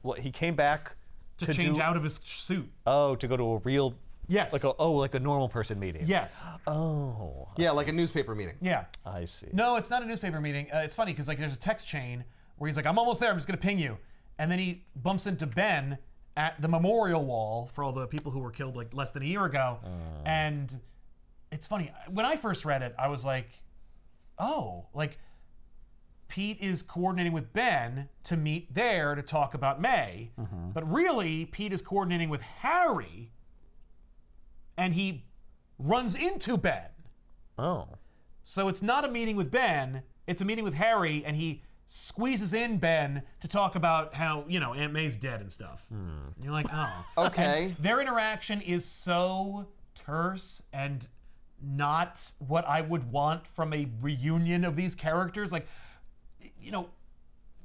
What he came back To change out of his suit. Oh, to go to a real. Yes. Like a normal person meeting. Yes. Oh. Yeah, like a newspaper meeting. Yeah. I see. No, it's not a newspaper meeting. It's funny because like there's a text chain where he's like, I'm almost there. I'm just going to ping you. And then he bumps into Ben at the memorial wall for all the people who were killed like less than a year ago. And it's funny. When I first read it, I was like, oh, like Pete is coordinating with Ben to meet there to talk about May. But really, Pete is coordinating with Harry and he runs into Ben. Oh. So it's not a meeting with Ben, it's a meeting with Harry, and he squeezes in Ben to talk about how, you know, Aunt May's dead and stuff. And you're like, oh. Okay. And their interaction is so terse and not what I would want from a reunion of these characters. Like, you know,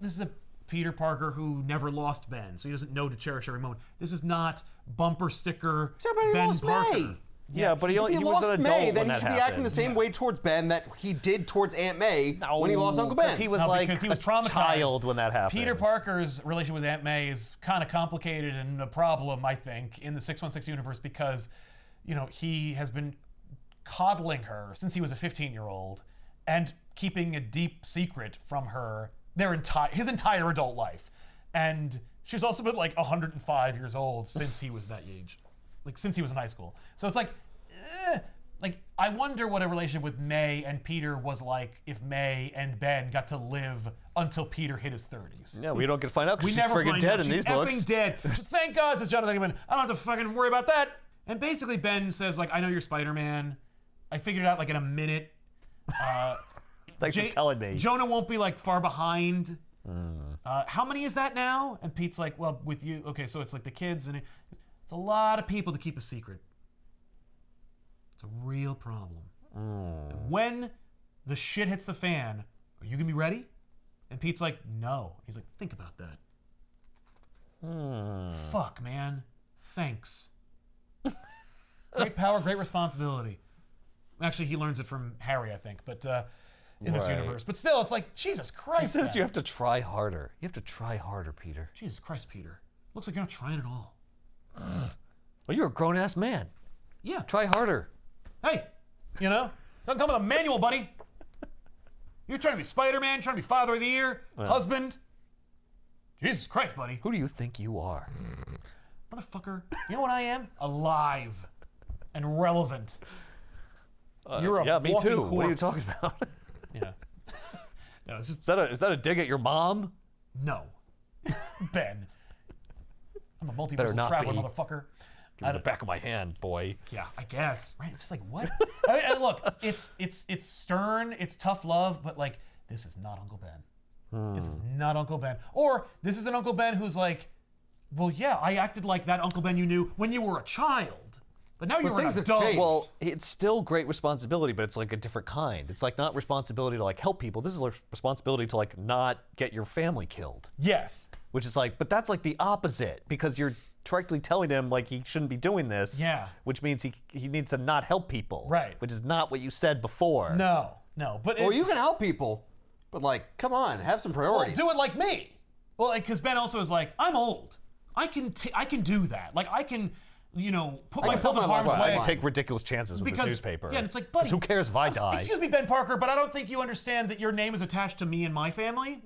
this is a Peter Parker who never lost Ben, so he doesn't know to cherish every moment. This is not bumper sticker Somebody Ben lost Parker. May. Yeah, but he If he was lost an adult May, when then he that should be happened. acting the same way towards Ben that he did towards Aunt May when he lost Uncle Ben. Because he was No, like because he was a traumatized. child when that happened. Peter Parker's relationship with Aunt May is kind of complicated and a problem, I think, in the 616 universe because, you know, he has been coddling her since he was a 15-year-old and keeping a deep secret from her his entire adult life. And she's also been like 105 years old since he was that age. Like since he was in high school. So it's like, like, I wonder what a relationship with May and Peter was like if May and Ben got to live until Peter hit his 30s. Yeah, we don't get to find out because We she's never friggin' find dead out. in these books. She's effing dead. Thank God, says Jonathan Hickman. I don't have to fucking worry about that. And basically, Ben says, like, I know you're Spider-Man. I figured it out, like, in a minute. Thanks for telling me. Jonah won't be, like, far behind. How many is that now? And Pete's like, well, with you. Okay, so it's like the kids. And it's a lot of people to keep a secret. It's a real problem. And when the shit hits the fan, are you going to be ready? And Pete's like, no. He's like, think about that. Fuck, man. Thanks. Great power, great responsibility. Actually, he learns it from Harry, I think, but in this universe. But still, it's like, Jesus Christ. He says man. you have to try harder. You have to try harder, Peter. Jesus Christ, Peter. Looks like you're not trying at all. Well, you're a grown-ass man. Yeah. Try harder. Hey, you know, doesn't come with a manual, buddy. You're trying to be Spider-Man, trying to be Father of the Year, husband. Jesus Christ, buddy. Who do you think you are? Motherfucker. You know what I am? Alive and relevant. You're a Yeah, me walking too. corpse. What are you talking about? Yeah. No, it's just Is that a dig at your mom? no. Ben. I'm a Better multiversal not traveler, be. motherfucker. Give me the back of my hand, boy. Yeah, I guess. Right? It's just like, what? I mean, and look, it's stern, it's tough love, but like, this is not Uncle Ben. This is not Uncle Ben. Or this is an Uncle Ben who's like, well, yeah, I acted like that Uncle Ben you knew when you were a child. But now you're an things have adult. changed. Well, it's still great responsibility, but it's like a different kind. It's like not responsibility to like help people. This is like responsibility to like not get your family killed. Yes. Which is like, but that's like the opposite because you're directly telling him like he shouldn't be doing this. Yeah. Which means he needs to not help people. Right. Which is not what you said before. No. But Well, you can help people, but like, come on, have some priorities. do it like me. Well, because Ben also is like, I'm old. I can do that. Like, I can, you know, put myself in put my harm's life way. I take ridiculous chances with this newspaper. Yeah, and it's like, buddy. 'Cause who cares if I die? Excuse me, Ben Parker, but I don't think you understand that your name is attached to me and my family.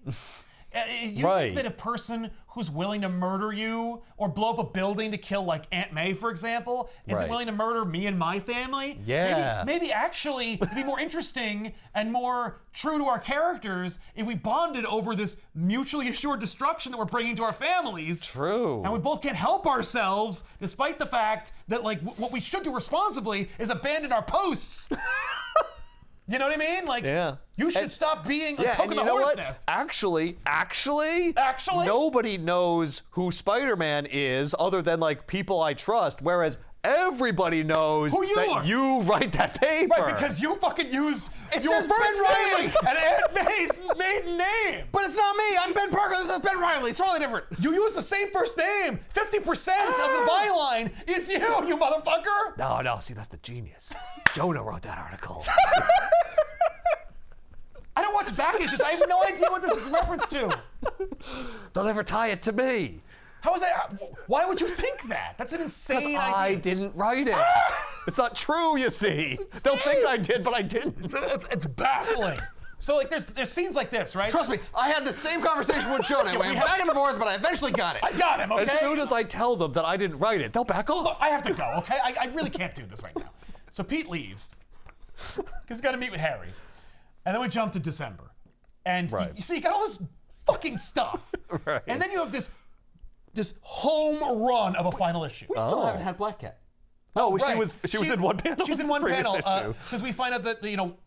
You Right. think that a person who's willing to murder you or blow up a building to kill, like, Aunt May, for example, isn't Right. willing to murder me and my family? Yeah. Maybe actually it'd be more interesting and more true to our characters if we bonded over this mutually assured destruction that we're bringing to our families. True. And we both can't help ourselves, despite the fact that, like, what we should do responsibly is abandon our posts. You know what I mean? Like, Yeah. you should stop being like poking the horse nest. Actually, Actually? nobody knows who Spider-Man is other than like people I trust, whereas everybody knows Who you that are. you write that paper. Right, because you fucking used your says first Ben name Reilly. and Aunt May's maiden name. But it's not me. I'm Ben Parker. This is Ben Reilly. It's totally different. You used the same first name. 50% of the byline is you motherfucker. No, see, that's the genius. Jonah wrote that article. I don't watch back issues. I have no idea what this is a reference to. They'll never tie it to me. How is that? Why would you think that? That's an insane idea. I didn't write it. It's not true, you see. They'll think I did, but I didn't. It's baffling. So, like, there's scenes like this, right? Trust me, I had the same conversation with Jonah. We went back and forth, but I eventually got it. I got him, okay? As soon as I tell them that I didn't write it, they'll back off. Look, I have to go, okay? I really can't do this right now. So Pete leaves because he's got to meet with Harry. And then we jump to December. And Right. you see, you got all this fucking stuff. Right. And then you have this home run of a final issue. We still haven't had Black Cat. No, Right. she was in one panel. She's in one Previous panel issue. because we find out that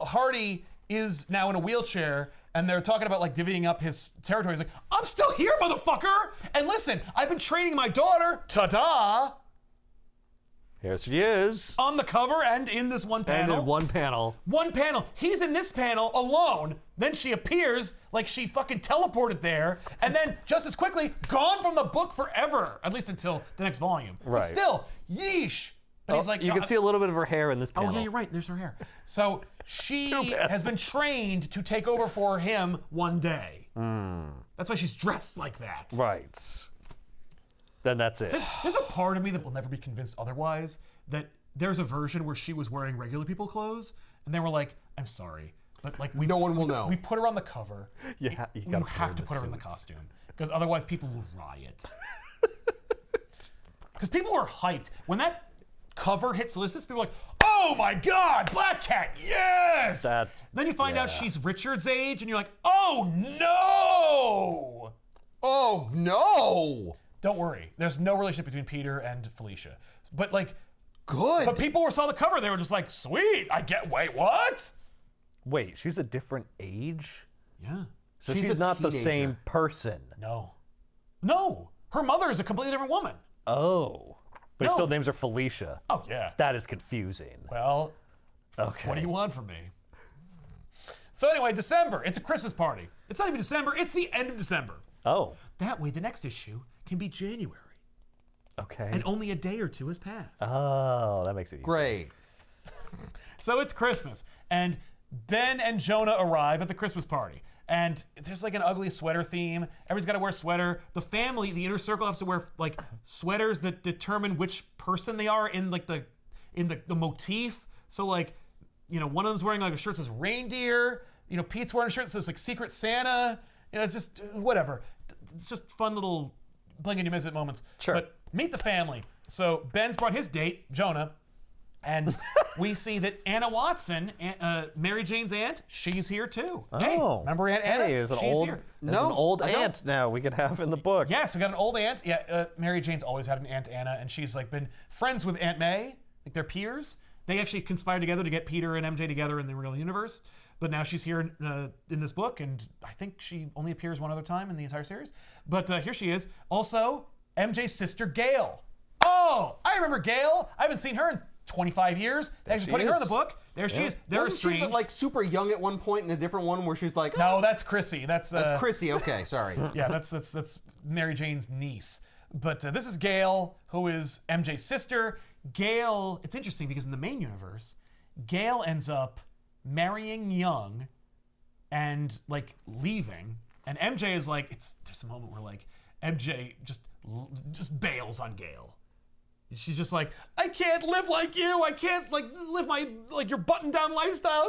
Hardy is now in a wheelchair, and they're talking about like divvying up his territory. He's like, "I'm still here, motherfucker!" And listen, I've been training my daughter, ta-da, Here she is. on the cover and in this one panel. And in one panel. One panel. He's in this panel alone. Then she appears like she fucking teleported there, and then just as quickly gone from the book forever, at least until the next volume. Right. But still, yeesh. But he's like, You can see a little bit of her hair in this oh panel. yeah, you're right. There's her hair. So she Too bad. has been trained to take over for him one day. That's why she's dressed like that. Right. Then that's it. There's a part of me that will never be convinced otherwise that there's a version where she was wearing regular people clothes, and they were like, "I'm sorry, but like No one will know. We put her on the cover. You gotta have to put her in the costume because otherwise people will riot." Because people were hyped when that cover hit solicits, people are like, oh my God, Black Cat, yes! Then you find out she's Richard's age, and you're like, oh no! Oh no! Don't worry, there's no relationship between Peter and Felicia. But like, good. But people saw the cover, they were just like, sweet, wait, what? Wait, she's a different age? Yeah. So She's she's a not the teenager. same person. No. Her mother is a completely different woman. Oh. But No. it still names her Felicia. Oh, yeah. That is confusing. Well, Okay. what do you want from me? So anyway, December, it's a Christmas party. It's not even December, it's the end of December. Oh. That way, the next issue can be January. Okay. And only a day or two has passed. Oh, that makes it easy. Great. So it's Christmas, and Ben and Jonah arrive at the Christmas party. And there's like an ugly sweater theme. Everybody's got to wear a sweater. The family, the inner circle, has to wear like sweaters that determine which person they are in like the motif. So like, you know, one of them's wearing like a shirt that says reindeer. You know, Pete's wearing a shirt that says like Secret Santa. You know, it's just whatever. It's just fun little blink and you miss it moments. Sure. But meet the family. So Ben's brought his date, Jonah. And we see that Anna Watson, Mary Jane's aunt, she's here too. Hey, Oh. remember Aunt Anna? Hey, there's an she's old, here. there's No, an old I don't. aunt now we could have in the book. Yes, we got an old aunt. Yeah, Mary Jane's always had an Aunt Anna, and she's like been friends with Aunt May, like they're peers. They actually conspired together to get Peter and MJ together in the real universe. But now she's here in this book, and I think she only appears one other time in the entire series. But here she is. Also, MJ's sister, Gail. Oh, I remember Gail. I haven't seen her in 25 years. Thanks for putting her in the book. There she is. They're Wasn't she estranged. like super young at one point in a different one where she's like, No, that's Chrissy. That's Chrissy. Okay, sorry. Yeah, that's Mary Jane's niece. But this is Gail, who is MJ's sister. Gail, it's interesting because in the main universe, Gail ends up marrying Young and like leaving, and MJ is like, there's a moment where like MJ just bails on Gail. She's just like, I can't live like you. I can't like live my like your button-down lifestyle.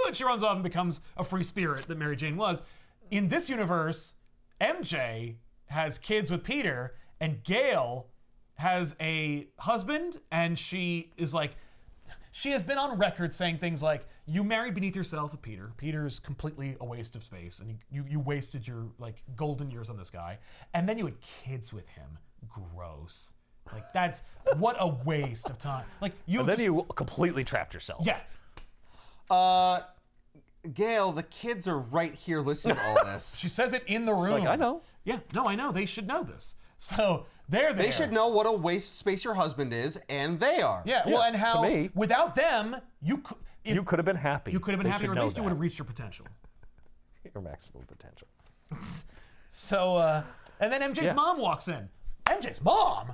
And she runs off and becomes a free spirit that Mary Jane was. In this universe, MJ has kids with Peter, and Gail has a husband, and she is like, she has been on record saying things like, you married beneath yourself with Peter. Peter's completely a waste of space, and you wasted your like golden years on this guy, and then you had kids with him. Gross. Like that's what a waste of time. Like you. And then you completely trapped yourself. Yeah. Gail, the kids are right here listening to all this. She says it in the room. Like, I know. Yeah. No, I know. They should know this. So they're there. They should know what a waste of space your husband is, and they are. Yeah. Well, and how me. without them you could. You could have been happy. You could have been They happy, should or at know least you that. would have reached your potential. Your maximum potential. So, and then MJ's mom walks in. MJ's mom?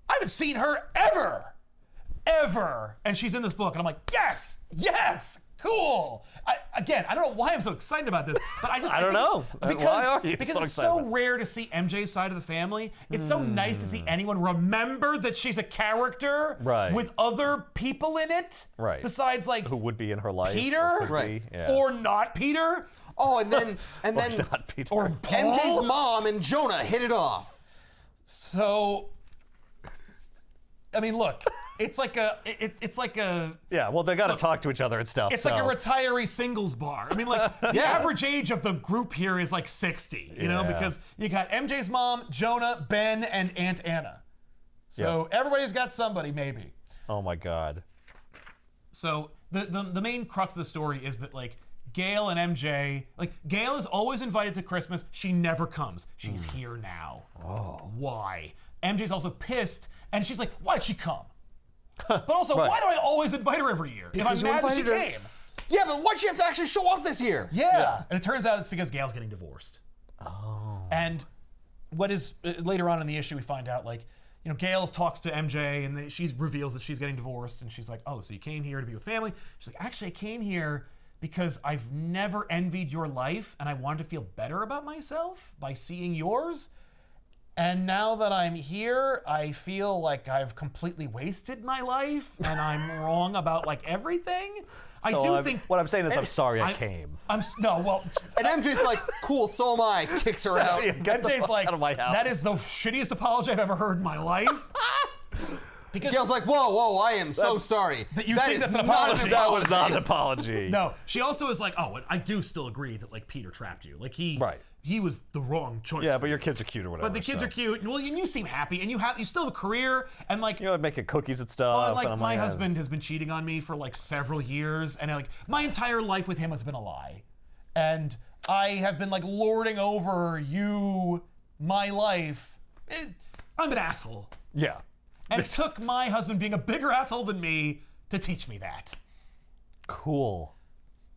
I haven't seen her ever. And she's in this book, and I'm like, yes, cool. I don't know why I'm so excited about this, but I don't know. Because, Why are you because so it's excited so about it? rare to see MJ's side of the family. It's so nice to see anyone remember that she's a character Right. with other people in it. Right. Besides, like, Who would be in her life? Peter? Or could Right. be, yeah. or not Peter, Oh, and then not Peter. or Paul. MJ's mom and Jonah hit it off. So, I mean, look, it's like a Yeah, well, they got to talk to each other and stuff. it's like a retiree singles bar. I mean, like the average age of the group here is like 60, you know, Yeah. because you got MJ's mom, Jonah, Ben, and Aunt Anna. So everybody's got somebody, maybe. Oh my God. So the main crux of the story is that like Gail and MJ, like Gail is always invited to Christmas. She never comes. She's here now. Oh. Why? MJ's also pissed, and she's like, why did she come? But also, Right. why do I always invite her every year? Because if you I'm mad that she invited her. came. Yeah, but why'd she have to actually show up this year? Yeah. And it turns out it's because Gail's getting divorced. Oh. And what is later on in the issue, we find out like, you know, Gail talks to MJ and she reveals that she's getting divorced, and she's like, oh, so you came here to be with family? She's like, actually, I came here because I've never envied your life, and I wanted to feel better about myself by seeing yours. And now that I'm here, I feel like I've completely wasted my life, and I'm wrong about like everything. I do think what I'm saying is I'm sorry I came. No, well, And MJ's like, cool, so am I. Kicks her out. Yeah, get the MJ's fuck like, out of my house. that is the shittiest apology I've ever heard in my life. Because Gail's like, whoa, I am so sorry. That you That think is that's an not apology. That was not an apology. No, she also is like, oh, I do still agree that like Peter trapped you. Like he was the wrong choice. Yeah, for but you. your kids are cute or whatever. But the kids so. are cute. Well, and you seem happy, and you still have a career, and like You know, making cookies and stuff. well, like and I'm my husband has been cheating on me for like several years, and like my entire life with him has been a lie, and I have been like lording over my life. I'm an asshole, Yeah. and it took my husband being a bigger asshole than me to teach me that. Cool.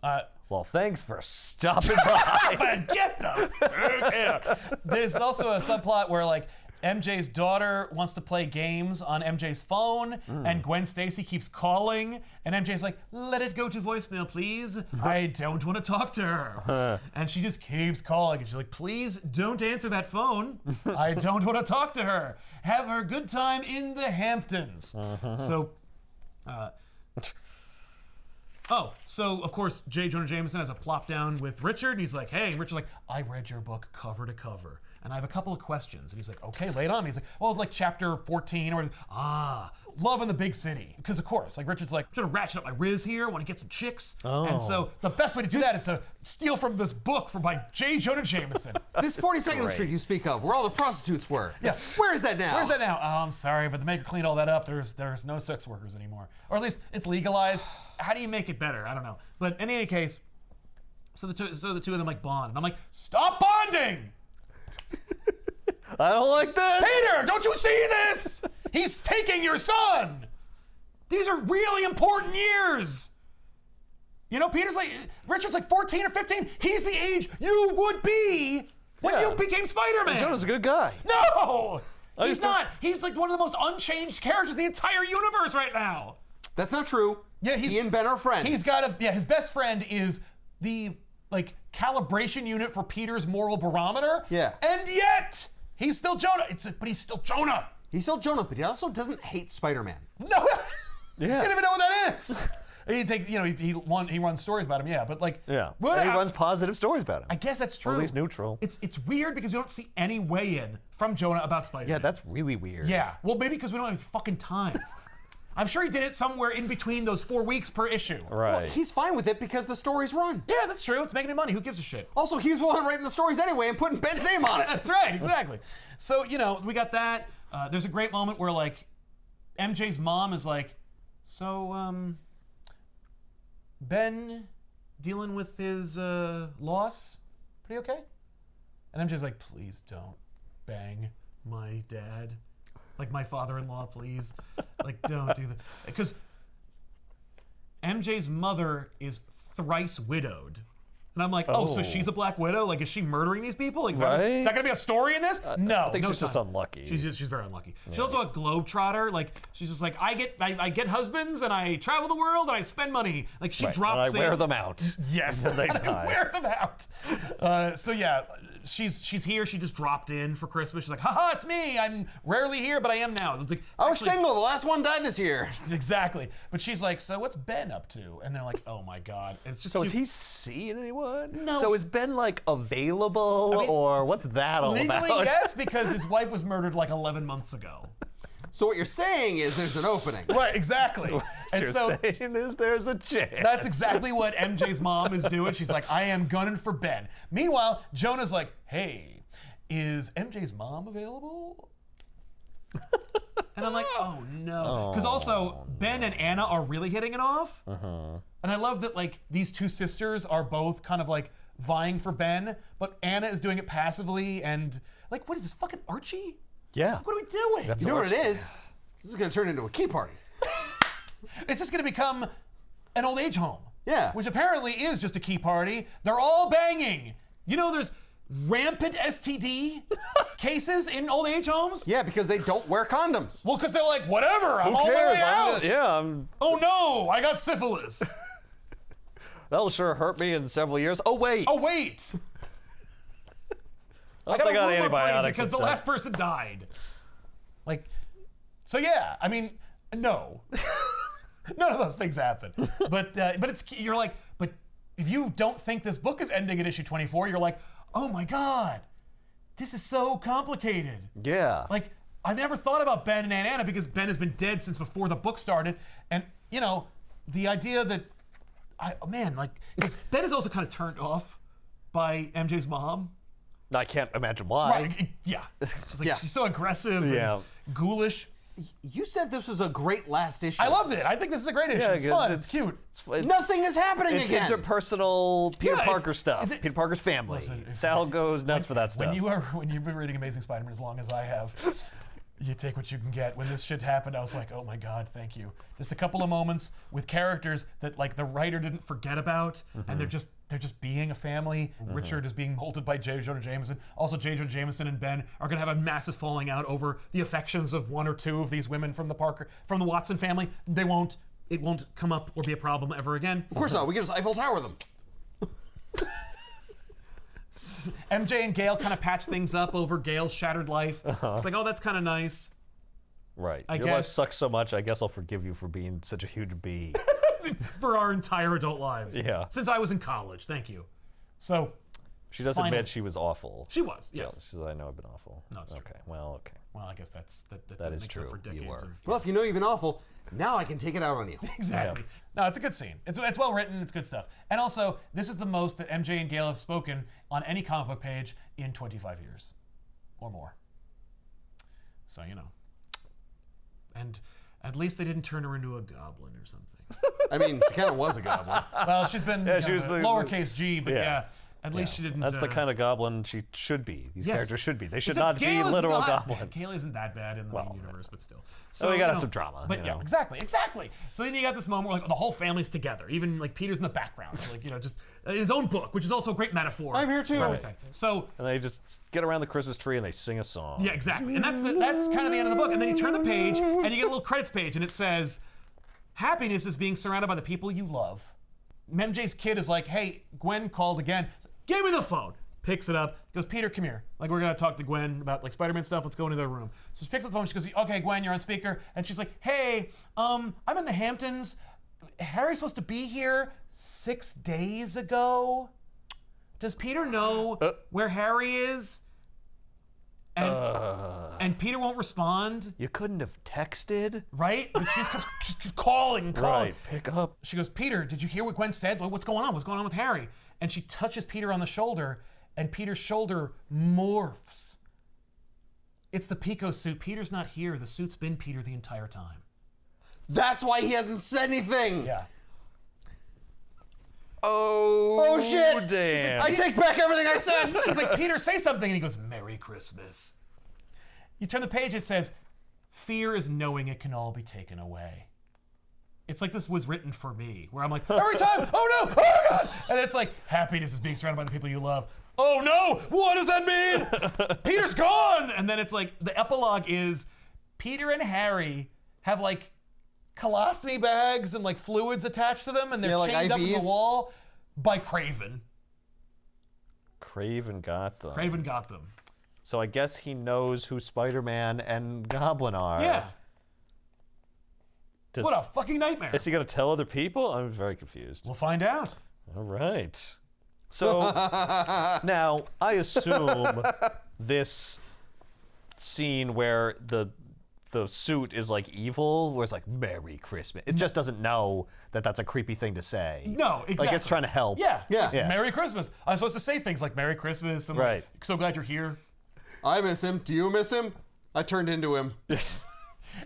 Uh, Well, thanks for stopping by. But get the fuck out. There's also a subplot where like MJ's daughter wants to play games on MJ's phone, and Gwen Stacy keeps calling, and MJ's like, let it go to voicemail, please. I don't want to talk to her. And she just keeps calling, and she's like, please don't answer that phone. I don't want to talk to her. Have her good time in the Hamptons. So, so of course, J. Jonah Jameson has a plop down with Richard, and he's like, hey, and Richard's like, I read your book cover to cover, and I have a couple of questions. And he's like, okay, lay it on me. He's like, oh, like chapter 14, or love in the big city. Because of course, like Richard's like, I'm trying to ratchet up my riz here, I want to get some chicks. And so the best way to do that is to steal from this book from by J. Jonah Jameson. This 42nd Street you speak of, where all the prostitutes were. Yes. Where is that now? Where's that now? Oh, I'm sorry, but the maker cleaned all that up. There's no sex workers anymore. Or at least it's legalized. How do you make it better? I don't know. But in any case, so the two of them like bond. And I'm like, stop bonding! I don't like this. Peter, don't you see this? He's taking your son! These are really important years! You know, Richard's like 14 or 15. He's the age you would be when you became Spider-Man. Jonah's a good guy. No! He's not. He's like one of the most unchanged characters in the entire universe right now. That's not true. Yeah, he and Ben are friends. His best friend is the like calibration unit for Peter's moral barometer. Yeah. And yet he's still Jonah. But he's still Jonah. He's still Jonah, but he also doesn't hate Spider-Man. No. Yeah. I don't even know what that is. He runs stories about him, yeah, but like Yeah. what- And he runs positive stories about him. I guess that's true. Or at least neutral. It's weird because we don't see any weigh-in from Jonah about Spider-Man. Yeah, that's really weird. Yeah. Well, maybe because we don't have any fucking time. I'm sure he did it somewhere in between those 4 weeks per issue. Right. Well, he's fine with it because the stories run. Yeah, that's true. It's making him money. Who gives a shit? Also, he's the one writing the stories anyway and putting Ben's name on it. That's right, exactly. So, we got that. There's a great moment where, like, MJ's mom is like, so, Ben dealing with his loss? Pretty okay? And MJ's like, please don't bang my dad. Like, my father-in-law, please. Like, don't do that. Because MJ's mother is thrice widowed. And I'm like, so she's a Black Widow? Like, is she murdering these people? Like, is that going to be a story in this? No. I think no she's just time. unlucky. She's very unlucky. She's also a globetrotter. Like, she's just like, I get husbands, and I travel the world, and I spend money. Like, she drops and I wear them out. Yes, when they and I die. wear them out. So yeah, she's here. She just dropped in for Christmas. She's like, haha, it's me. I'm rarely here, but I am now. It's like, I was single. The last one died this year. Exactly. But she's like, so what's Ben up to? And they're like, oh my god. And it's just So cute. is he seeing anyone? No. So is Ben like available, or what's that all legally about? yes, because his wife was murdered like 11 months ago. So what you're saying is there's an opening. Right, exactly. And You're so saying is there's a chance. that's exactly what MJ's mom is doing. She's like, I am gunning for Ben. Meanwhile, Jonah's like, hey, is MJ's mom available? And I'm like, oh no. Because also, Ben and Anna are really hitting it off. And I love that, like, these two sisters are both kind of like vying for Ben, but Anna is doing it passively. And like, what is this, fucking Archie? Yeah. What are we doing? That's You know what it is? This is going to turn into a key party. It's just going to become an old age home. Yeah. Which apparently is just a key party. They're all banging. There's rampant STD cases in old age homes. Yeah, because they don't wear condoms. Well, because they're like, whatever, I'm Who on my cares? way out. I'm Oh no, I got syphilis. That'll sure hurt me in several years. Oh wait. Oh wait. I got a rumor brain antibiotics because and the stuff. last person died. Like, so yeah, I mean, no. None of those things happen. But you're like, but if you don't think this book is ending at issue 24, you're like, oh my god, this is so complicated. Yeah. Like, I've never thought about Ben and Aunt Anna because Ben has been dead since before the book started. And, you know, the idea that, because Ben is also kind of turned off by MJ's mom. I can't imagine why. Right, yeah. She's, like, she's so aggressive and ghoulish. You said this was a great last issue. I loved it. I think this is a great issue. It's fun. It's cute. Nothing is happening again. It's interpersonal Peter Parker stuff. Peter Parker's family. Listen, Sal goes nuts for that stuff. When you've been reading Amazing Spider-Man as long as I have, you take what you can get. When this shit happened, I was like, oh my God, thank you. Just a couple of moments with characters that like the writer didn't forget about, and they're just being a family. Richard is being molded by J. Jonah Jameson. Also, J. Jonah Jameson and Ben are gonna have a massive falling out over the affections of one or two of these women from the Watson family. It won't come up or be a problem ever again. Of course not. We can just Eiffel Tower them. MJ and Gale kind of patch things up over Gale's shattered life. It's like, oh, that's kind of nice. Right. I Your guess. life sucks so much, I guess I'll forgive you for being such a huge bee. For our entire adult lives. Yeah. Since I was in college. Thank you. So. She does admit she was awful. She was, yes. Yeah, she says, I know I've been awful. No, it's true. Okay, well, okay. Well, I guess that is makes true. up for decades You were. of... Well, if you know you've been awful, now I can take it out on you. Exactly. No, it's a good scene. It's well written. It's good stuff. And also, this is the most that MJ and Gale have spoken on any comic book page in 25 years or more. So, you know. And at least they didn't turn her into a goblin or something. I mean, she kind of was a goblin. Well, she's been she was the lowercase g, but at least she didn't... That's the kind of goblin she should be. These characters should be. They should not be Gale is literal not- goblins. Gale isn't that bad in the main universe, but still. So we gotta you have know, some drama. But you yeah, know. exactly. So then you got this moment where like the whole family's together. Even like Peter's in the background. So, like, you know, just his own book, which is also a great metaphor. I'm here too. For everything. So And they just get around the Christmas tree and they sing a song. yeah, exactly. And that's kind of the end of the book. And then you turn the page and you get a little credits page and it says, "Happiness is being surrounded by the people you love." MJ's kid is like, "Hey, Gwen called again. Give me the phone." Picks it up, goes, "Peter, come here. Like, we're gonna talk to Gwen about like Spider-Man stuff. Let's go into their room." So she picks up the phone. She goes, "Okay, Gwen, you're on speaker." And she's like, "Hey, I'm in the Hamptons. Harry's supposed to be here 6 days ago. Does Peter know where Harry is?" And Peter won't respond. You couldn't have texted? Right? But she just keeps calling and calling. Right, pick up. She goes, "Peter, did you hear what Gwen said? What's going on? What's going on with Harry?" And she touches Peter on the shoulder, and Peter's shoulder morphs. It's the Pico suit. Peter's not here. The suit's been Peter the entire time. That's why he hasn't said anything. Yeah. Oh shit! Damn. I take back everything I said. She's like, "Peter, say something." And he goes, "Merry Christmas." You turn the page, it says, "Fear is knowing it can all be taken away." It's like this was written for me, where I'm like, every time, oh no, oh my God! And it's like, happiness is being surrounded by the people you love. Oh no, what does that mean? Peter's gone! And then it's like, the epilogue is, Peter and Harry have like colostomy bags and like fluids attached to them, and they're like chained up in the IVs? wall by Craven. Craven got them. Craven got them. So I guess he knows who Spider-Man and Goblin are. Yeah. What a fucking nightmare. Is he going to tell other people? I'm very confused. We'll find out. All right. So now I assume this scene where the suit is like evil, where it's like Merry Christmas. It just doesn't know that that's a creepy thing to say. No, exactly. Like it's trying to help. Yeah. Yeah. Yeah. Merry Christmas. I'm supposed to say things like Merry Christmas and like, Right. so glad you're here. I miss him. Do you miss him? I turned into him.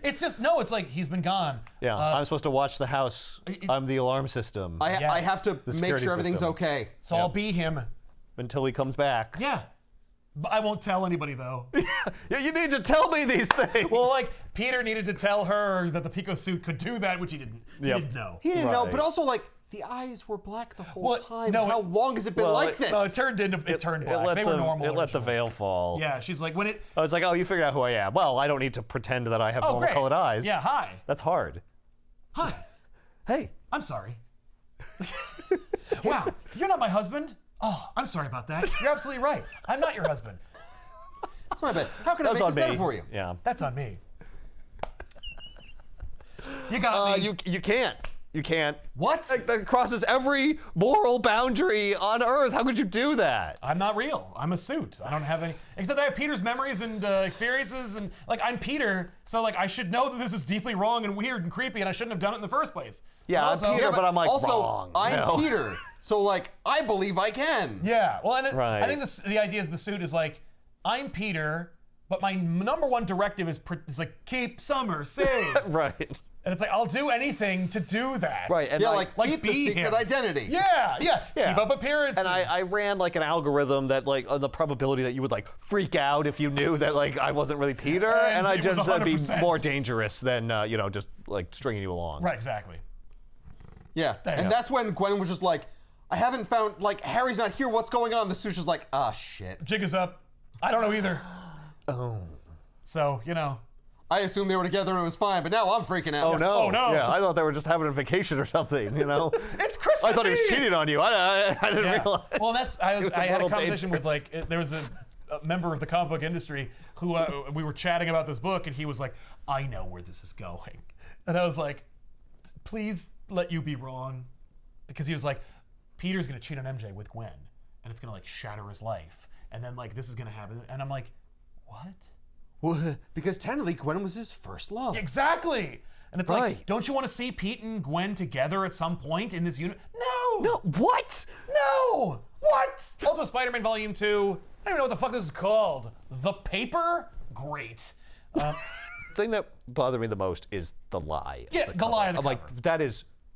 It's just, no, it's like he's been gone. Yeah. I'm supposed to watch the house. I'm the alarm system I Yes. have to The make security sure everything's system. okay. So I'll be him. until he comes back. Yeah. But I won't tell anybody though. Yeah, you need to tell me these things. Well, like Peter needed to tell her that the Pico suit could do that, which he didn't. He Yep. didn't know. He didn't know, Right. but also like the eyes were black the whole Well, time. no, How it- long has it been well, like it- this? No, it turned black. They were normal. It let the originally. veil fall. Yeah, she's like, when it. I was like, oh, you figured out who I am. Well, I don't need to pretend that I have Oh, normal great. colored eyes. Yeah, hi. That's hard. Hi. Hey. I'm sorry. Wow, you're not my husband? Oh, I'm sorry about that. You're absolutely right. I'm not your husband. That's my bad. How can I That was make on this better me. for you? Yeah. That's on me. You got me. You can't. You can't. What? Like, that crosses every moral boundary on Earth. How could you do that? I'm not real. I'm a suit. I don't have any, except I have Peter's memories and experiences, and like I'm Peter, so like I should know that this is deeply wrong and weird and creepy, and I shouldn't have done it in the first place. Yeah, And also, I'm Peter, but I'm like also, wrong. I'm Peter, so like I believe I can. Yeah. Well, and Right. I think the idea is the suit is like I'm Peter, but my number one directive is like keep Summer safe. Right. And it's like, I'll do anything to do that. Right. And Yeah, like like keep the be secret him. identity. Yeah, Yeah. keep up appearances. And I ran like an algorithm that like on the probability that you would like freak out if you knew that like I wasn't really Peter, And I it was just that'd be 100%. more dangerous than just like stringing you along. Right, exactly. Yeah. you And go. that's when Gwen was just like, I haven't found, like, Harry's not here, what's going on? The suit's just like, ah, shit. Jig is up. I don't know either. Oh. So, I assumed they were together and it was fine, but now I'm freaking out. Oh no. Oh, no. Yeah, I thought they were just having a vacation or something, It's Christmas I thought he was Eve! cheating on you. I didn't Yeah. realize. Well, I was a had a little conversation danger. with like there was a member of the comic book industry who we were chatting about this book, and he was like, "I know where this is going," and I was like, "Please let you be wrong," because he was like, "Peter's gonna cheat on MJ with Gwen, and it's gonna like shatter his life, and then like this is gonna happen," and I'm like, "What?" Because technically, Gwen was his first love. Exactly. And it's like, Right. don't you want to see Pete and Gwen together at some point in this unit? No. No, what? No! What? Ultimate Spider-Man Volume 2. I don't even know what the fuck this is called. The Paper? Great. The thing that bothered me the most is the lie. of Yeah, the lie of the I'm like, cover.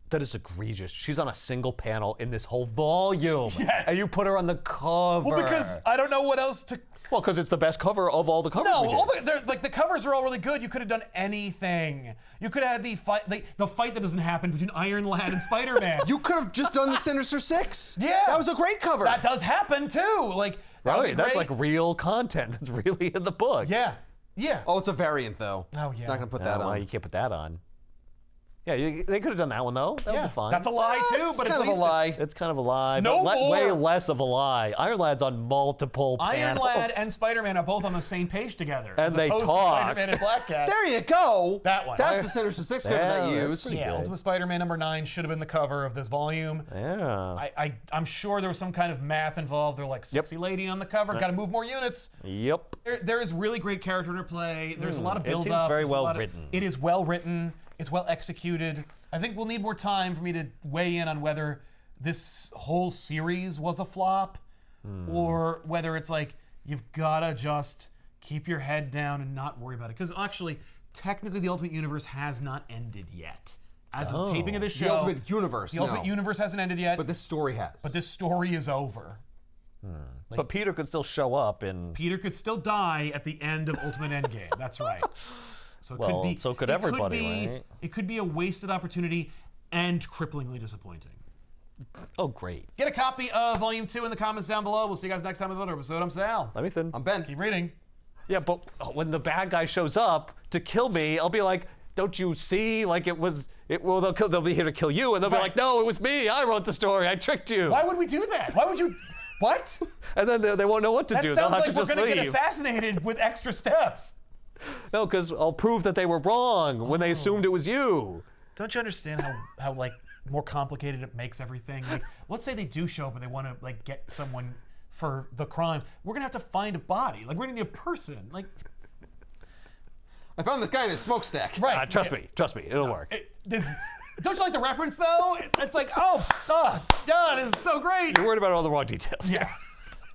that is egregious. She's on a single panel in this whole volume. Yes. And you put her on the cover. Well, because I don't know what else to... Well, because it's the best cover of all the covers No, we did. the covers are all really good. You could have done anything. You could have had the fight that doesn't happen between Iron Lad and Spider-Man. You could have just done the Sinister Six. Yeah. That was a great cover. That does happen, too. Like, that would be Right, that's great. like real content. That's really in the book. Yeah. Yeah. Oh, it's a variant, though. Oh, yeah. Not gonna put Oh, that well, on. you can't put that on. Yeah, they could have done that one though. That would Yeah. be fine. That's a lie, too, It's but at kind of a least lie. It's kind of a lie. No but more. way less of a lie. Iron Lad's on multiple Iron panels. Lad and Spider-Man are both on the same page together. And as they opposed talk. to Spider-Man and Black Cat. There you go. That one. That's the Sinister Six cover Yeah, that you that's used. pretty Yeah, good. Ultimate Spider-Man number 9 should have been the cover of this volume. Yeah. I'm sure there was some kind of math involved. They're like, sexy lady on the cover, got to move more units. Yep. There is really great character interplay. There's a lot of It build seems up. very There's a well lot of- written. It is well written. It's well executed. I think we'll need more time for me to weigh in on whether this whole series was a flop or whether it's like you've got to just keep your head down and not worry about it. Because actually, technically, the Ultimate Universe has not ended yet. As of the taping of this show, The Ultimate Universe. the Ultimate no. Universe hasn't ended yet, But this story has. but this story is over. But Peter could still show up in. Peter could still die at the end of Ultimate Endgame. That's right. So it Well, could be. so could it everybody, be, right? It could be a wasted opportunity and cripplingly disappointing. Oh, great. Get a copy of Volume 2 in the comments down below. We'll see you guys next time with another episode. I'm Sal. Let me think. I'm Ben. Keep reading. Yeah, but when the bad guy shows up to kill me, I'll be like, "Don't you see? Like well, they'll be here to kill you," and they'll be Right. like, "No, it was me. I wrote the story. I tricked you." Why would we do that? Why would you? What? And then they won't know what to That do. They'll sounds have like to we're just going to get leave. assassinated with extra steps. No, because I'll prove that they were wrong when they assumed it was you. Don't you understand how like more complicated it makes everything? Like, let's say they do show up and they want to like get someone for the crime. We're gonna have to find a body. Like, we're gonna need a person. Like, I found this guy in his smokestack. right? Trust me, it'll work. Don't you like the reference though? It's like, oh, this is so great. You're worried about all the wrong details. Yeah.